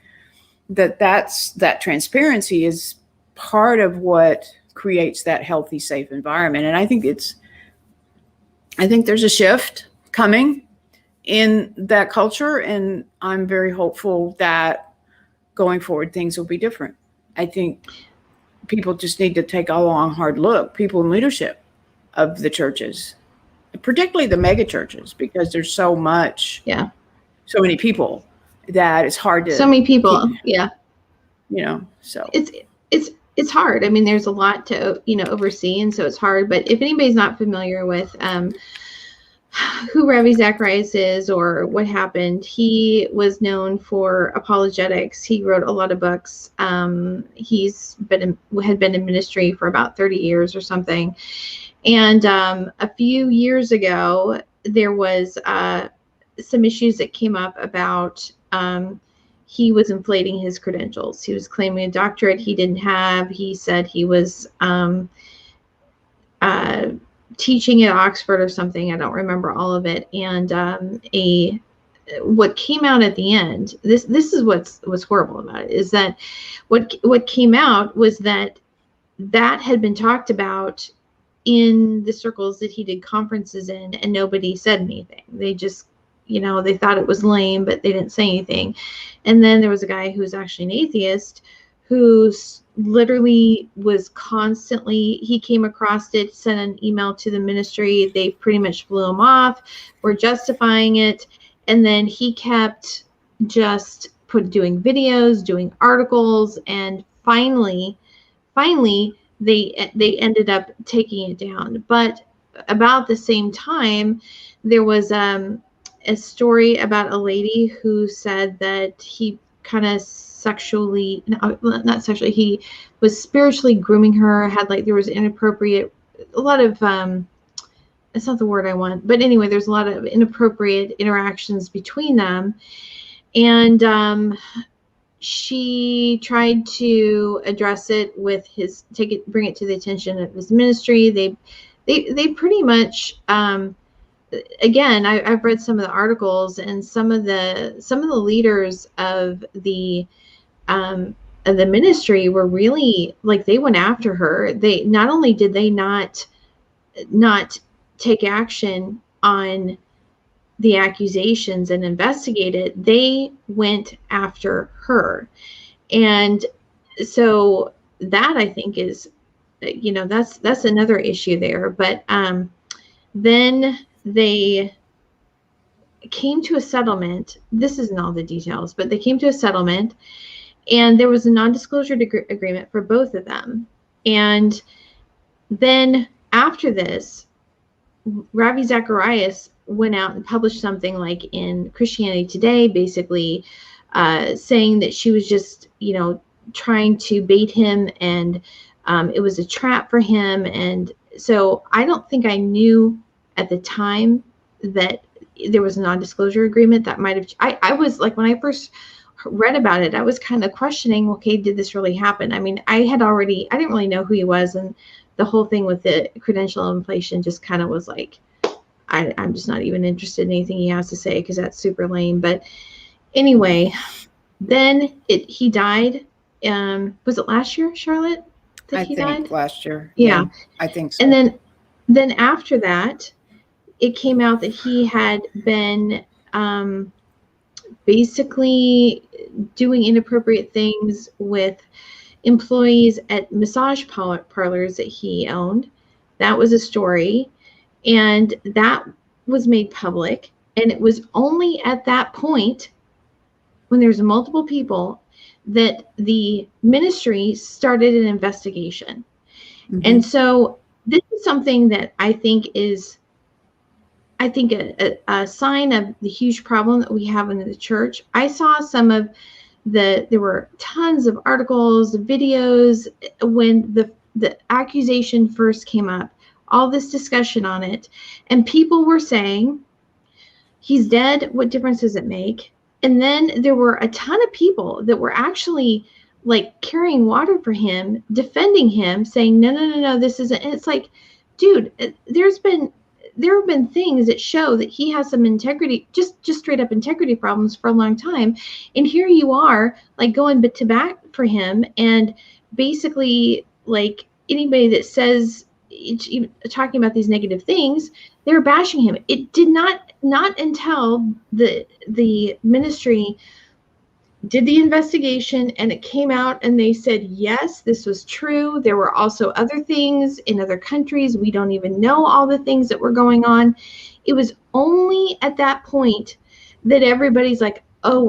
that transparency is part of what creates that healthy, safe environment. And I think there's a shift coming in that culture. And I'm very hopeful that going forward, things will be different. I think people just need to take a long, hard look, people in leadership of the churches, particularly the mega churches, because there's so many people that it's hard to. So many people. Yeah. So it's hard. I mean, there's a lot to, oversee. And so it's hard, but if anybody's not familiar with, who Ravi Zacharias is or what happened, he was known for apologetics. He wrote a lot of books. He's had been in ministry for about 30 years or something. And a few years ago, there was some issues that came up about he was inflating his credentials. He was claiming a doctorate he didn't have. He said he was teaching at Oxford or something. I don't remember all of it. And what came out at the end, this is what's horrible about it, is that what came out was that had been talked about in the circles that he did conferences in, and nobody said anything. They just, they thought it was lame, but they didn't say anything. And then there was a guy who was actually an atheist who literally was constantly, he came across it, sent an email to the ministry. They pretty much blew him off, were justifying it. And then he kept just doing videos, doing articles. And finally, they ended up taking it down. But about the same time, there was a story about a lady who said that he kind of not sexually, he was spiritually grooming her, there was inappropriate, a lot of, it's not the word I want, but anyway, there's a lot of inappropriate interactions between them. And she tried to address it with bring it to the attention of his ministry. they pretty much, again, I've read some of the articles, and some of the leaders of the ministry were really, like, they went after her. They not only did they not take action on the accusations and investigate it, they went after her. And so that, I think, is, that's another issue there. But then they came to a settlement. This isn't all the details, but they came to a settlement, and there was a non-disclosure agreement for both of them. And then after this, Ravi Zacharias went out and published something like in Christianity Today, basically saying that she was just, trying to bait him, and it was a trap for him. And so I don't think I knew at the time that there was a non-disclosure agreement. That might have, I was like, when I first read about it, I was kind of questioning, okay, did this really happen? I mean, I didn't really know who he was, and the whole thing with the credential inflation just kind of was like, I'm just not even interested in anything he has to say, because that's super lame. But anyway, then he died. Was it last year, Charlotte, that he died? Last year. Yeah, I think so. And then after that, it came out that he had been basically doing inappropriate things with employees at massage parlors that he owned. That was a story, and that was made public. And it was only at that point, when there's multiple people, that the ministry started an investigation. Mm-hmm. And so this is something that I think is, a sign of the huge problem that we have in the church. I saw some of there were tons of articles, videos, when the accusation first came up, all this discussion on it, and people were saying, he's dead, what difference does it make? And then there were a ton of people that were actually like carrying water for him, defending him, saying, no, this isn't. And it's like, dude, there have been things that show that he has some integrity, just straight up integrity problems for a long time. And here you are, like, going to bat for him, and basically, like, anybody that says, even talking about these negative things, they're bashing him. It did not until the ministry did the investigation, and it came out, and they said, yes, this was true. There were also other things in other countries. We don't even know all the things that were going on. It was only at that point that everybody's like, oh,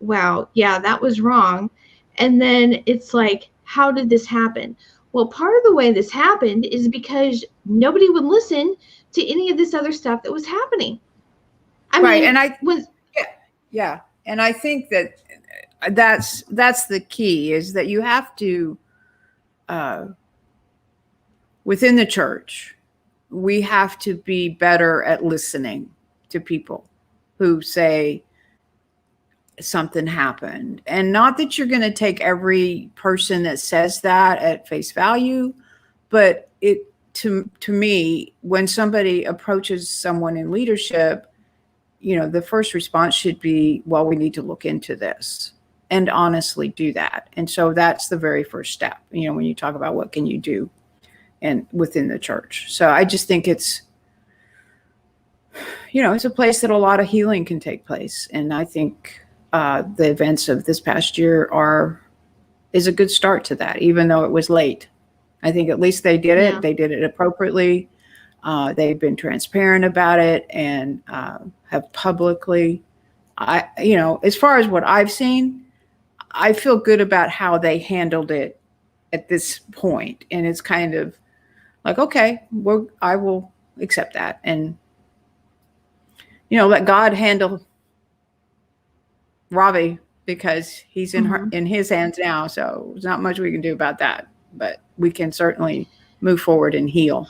wow, yeah, that was wrong. And then it's like, how did this happen? Well, part of the way this happened is because nobody would listen to any of this other stuff that was happening. I mean, and yeah. And I think that's the key, is that you have to, within the church, we have to be better at listening to people who say something happened. And not that you're going to take every person that says that at face value, but to me, when somebody approaches someone in leadership, the first response should be, well, we need to look into this, and honestly do that. And so that's the very first step, when you talk about what can you do and within the church. So I just think it's a place that a lot of healing can take place. And I think the events of this past year is a good start to that, even though it was late. I think at least they did it. Yeah. They did it appropriately. They've been transparent about it, and have publicly, as far as what I've seen, I feel good about how they handled it at this point. And it's kind of like, okay, I will accept that, and, let God handle Ravi, because he's in his hands now. So there's not much we can do about that, but we can certainly move forward and heal.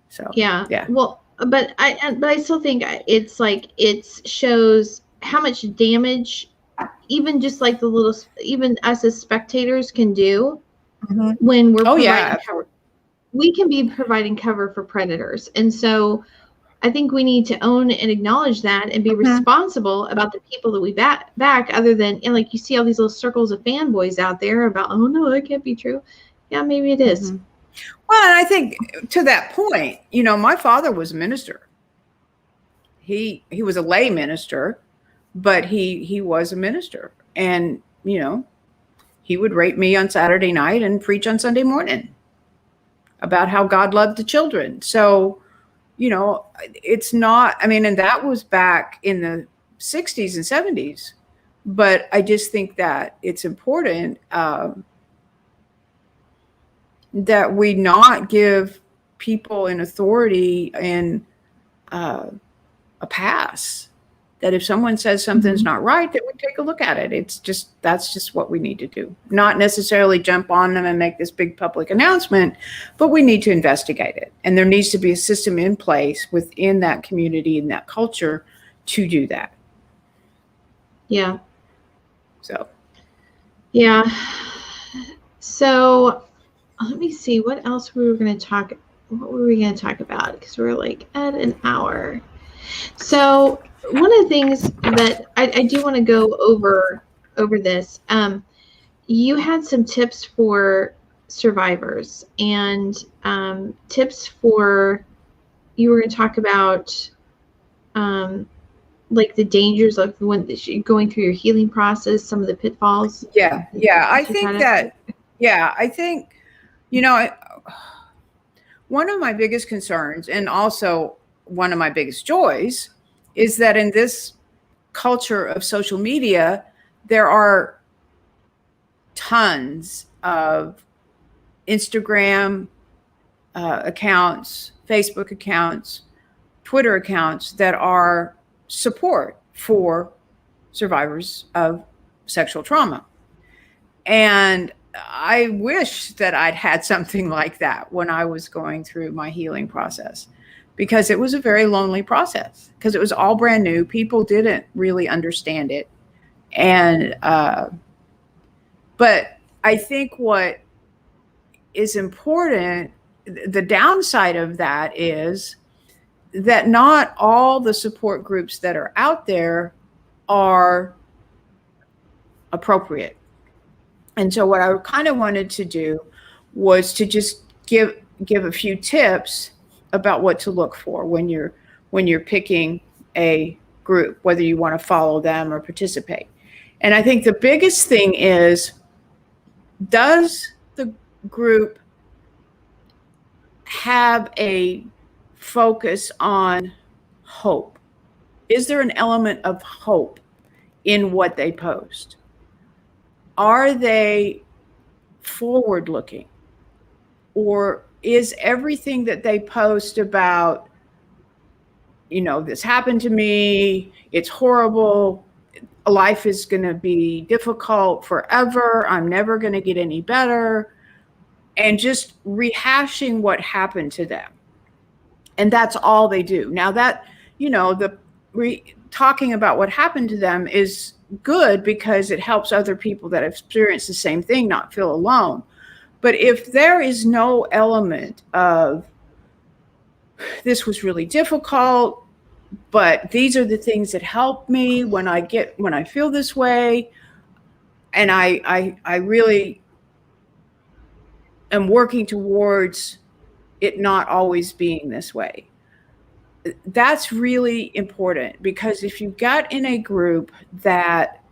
So, yeah. Well, but I still think it's like, it shows how much damage even just like even us as spectators can do when we're we can be providing cover for predators. And so I think we need to own and acknowledge that and be responsible about the people that we back other than, and like you see all these little circles of fanboys out there about, oh no, that can't be true. Yeah, maybe it is. Well, and I think to that point, my father was a minister. He was a lay minister, but he was a minister. And, he would rape me on Saturday night and preach on Sunday morning about how God loved the children. So, it's not, and that was back in the 60s and 70s. But I just think that it's important that we not give people in authority and a pass. That if someone says something's not right, that we take a look at it. That's just what we need to do. Not necessarily jump on them and make this big public announcement, but we need to investigate it. And there needs to be a system in place within that community and that culture to do that. Yeah. So. Yeah. So let me see what else we were going to talk. What were we going to talk about? Because we're like at an hour. So one of the things that I do want to go over this, you had some tips for survivors and tips for, you were going to talk about like the dangers of when going through your healing process, some of the pitfalls. Yeah. I think, one of my biggest concerns and also one of my biggest joys is that in this culture of social media, there are tons of Instagram accounts, Facebook accounts, Twitter accounts that are support for survivors of sexual trauma. And I wish that I'd had something like that when I was going through my healing process, because it was a very lonely process, because it was all brand new. People didn't really understand it. And, but I think what is important, the downside of that is that not all the support groups that are out there are appropriate. And so what I kind of wanted to do was to just give a few tips about what to look for when you're picking a group, whether you want to follow them or participate. And I think the biggest thing is, does the group have a focus on hope? Is there an element of hope in what they post? Are they forward looking? Or is everything that they post about, this happened to me, it's horrible, life is going to be difficult forever, I'm never going to get any better, and just rehashing what happened to them? And that's all they do. Now that, talking about what happened to them is good because it helps other people that have experienced the same thing not feel alone. But if there is no element of, this was really difficult, but these are the things that help me when I feel this way, and I really am working towards it not always being this way. That's really important, because if you got in a group that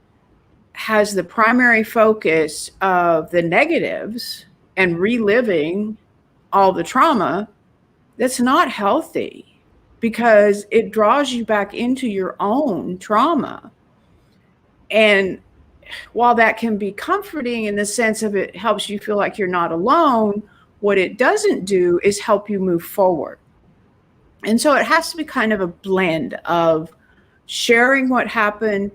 has the primary focus of the negatives and reliving all the trauma, that's not healthy, because it draws you back into your own trauma. And while that can be comforting in the sense of it helps you feel like you're not alone, what it doesn't do is help you move forward. And so it has to be kind of a blend of sharing what happened,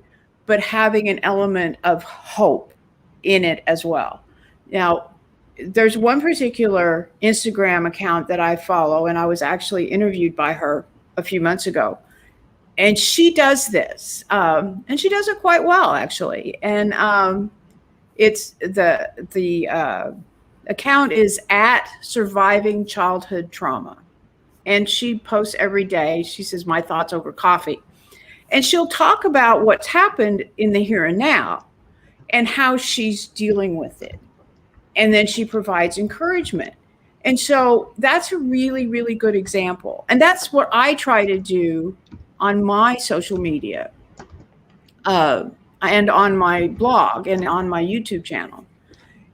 but having an element of hope in it as well. Now, there's one particular Instagram account that I follow, and I was actually interviewed by her a few months ago. And she does this, and she does it quite well, actually. And it's the account is at Surviving Childhood Trauma. And she posts every day. She says, my thoughts over coffee. And she'll talk about what's happened in the here and now and how she's dealing with it. And then she provides encouragement. And so that's a really, really good example. And that's what I try to do on my social media and on my blog and on my YouTube channel,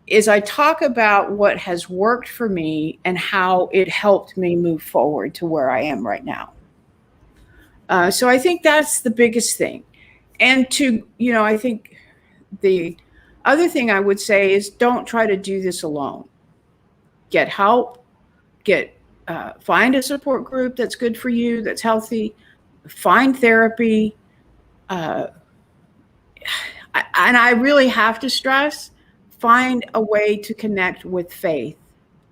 is I talk about what has worked for me and how it helped me move forward to where I am right now. So I think that's the biggest thing. And I think the other thing I would say is don't try to do this alone. Get help, find a support group that's good for you, that's healthy, find therapy. And I really have to stress, find a way to connect with faith,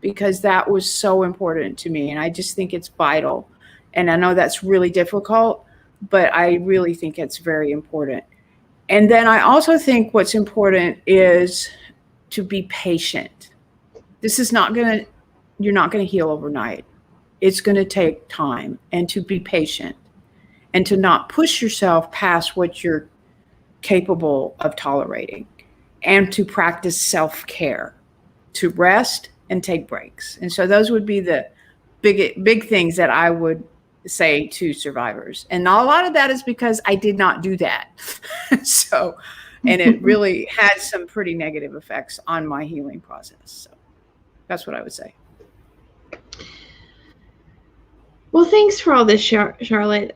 because that was so important to me. And I just think it's vital. And I know that's really difficult, but I really think it's very important. And then I also think what's important is to be patient. You're not going to heal overnight. It's going to take time, and to be patient and to not push yourself past what you're capable of tolerating, and to practice self-care, to rest and take breaks. And so those would be the big things that I would say to survivors. And a lot of that is because I did not do that. And it really had some pretty negative effects on my healing process. So that's what I would say. Well, thanks for all this, Charlotte.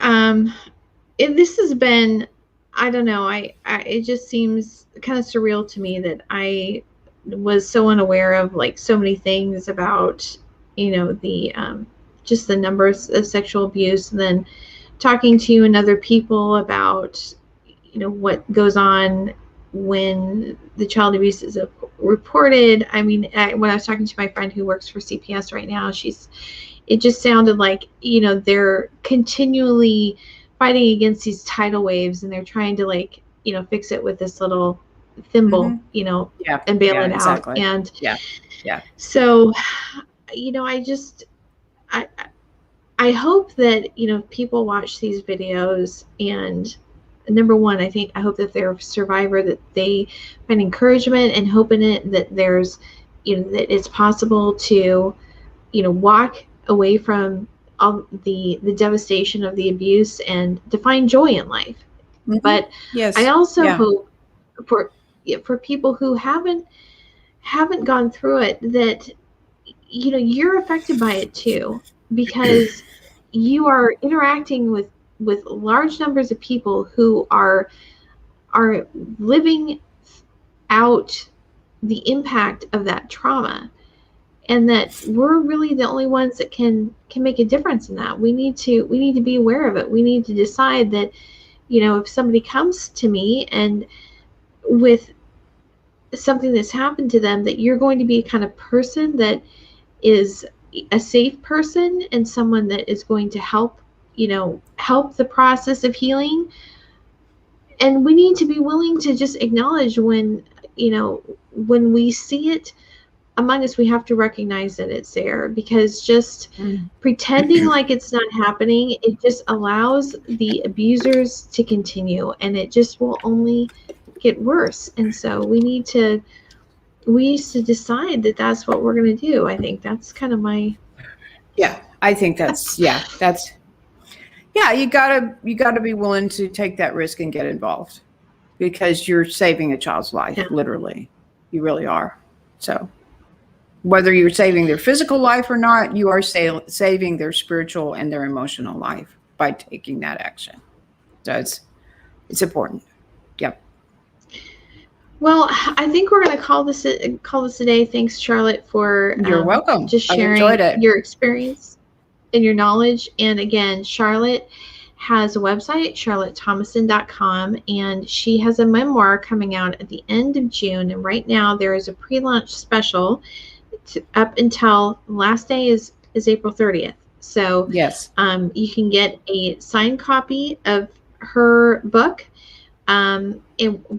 This has been, I don't know, it just seems kind of surreal to me that I was so unaware of like so many things about, the just the numbers of sexual abuse, and then talking to you and other people about, what goes on when the child abuse is reported. I mean, when I was talking to my friend who works for CPS right now, it just sounded like, they're continually fighting against these tidal waves, and they're trying to fix it with this little thimble, and bail it exactly. out. And yeah. So, I hope that, people watch these videos, and number one, I hope that they're a survivor, that they find encouragement and hope in it, that there's, that it's possible to, walk away from all the devastation of the abuse and to find joy in life. Mm-hmm. But yes. I also hope for people who haven't gone through it, that, you're affected by it too, because you are interacting with large numbers of people who are living out the impact of that trauma, and that we're really the only ones that can make a difference in that. We need to be aware of it. We need to decide that, if somebody comes to me and with something that's happened to them, that you're going to be a kind of person that is a safe person and someone that is going to help the process of healing. And we need to be willing to just acknowledge when we see it among us, we have to recognize that it's there, because just pretending like it's not happening, it just allows the abusers to continue, and it just will only get worse. And so we need to decide that that's what we're going to do. I think that's kind of my. Yeah, I think you gotta be willing to take that risk and get involved, because you're saving a child's life. Yeah. Literally, you really are. So whether you're saving their physical life or not, you are saving their spiritual and their emotional life by taking that action. So it's important. Yep. Well, I think we're going to call this a day. Thanks, Charlotte, for you're welcome. Just sharing your experience and your knowledge. And again, Charlotte has a website, charlottethomason.com, and she has a memoir coming out at the end of June. And right now there is a pre-launch special up until last day is April 30th. So yes, you can get a signed copy of her book and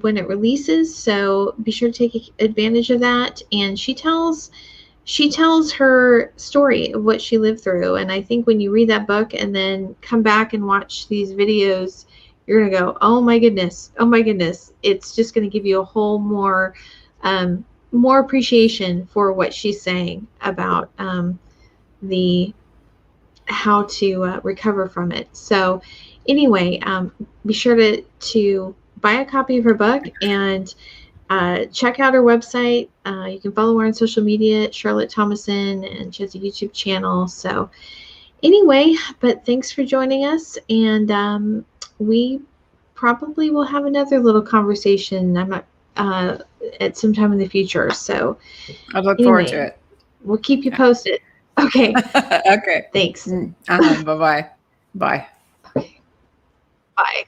when it releases. So be sure to take advantage of that. And she tells she tells her story of what she lived through. And I think when you read that book and then come back and watch these videos, you're going to go, oh my goodness, oh my goodness. It's just going to give you a whole more appreciation for what she's saying about the how to recover from it. So anyway, be sure to buy a copy of her book and check out her website. You can follow her on social media at Charlotte Thomason, and she has a YouTube channel. So anyway, but thanks for joining us, and we probably will have another little conversation. I'm not at some time in the future. So I look anyway, forward to it. We'll keep you posted. Okay. Okay. Thanks. Bye-bye. Bye. Okay. Bye.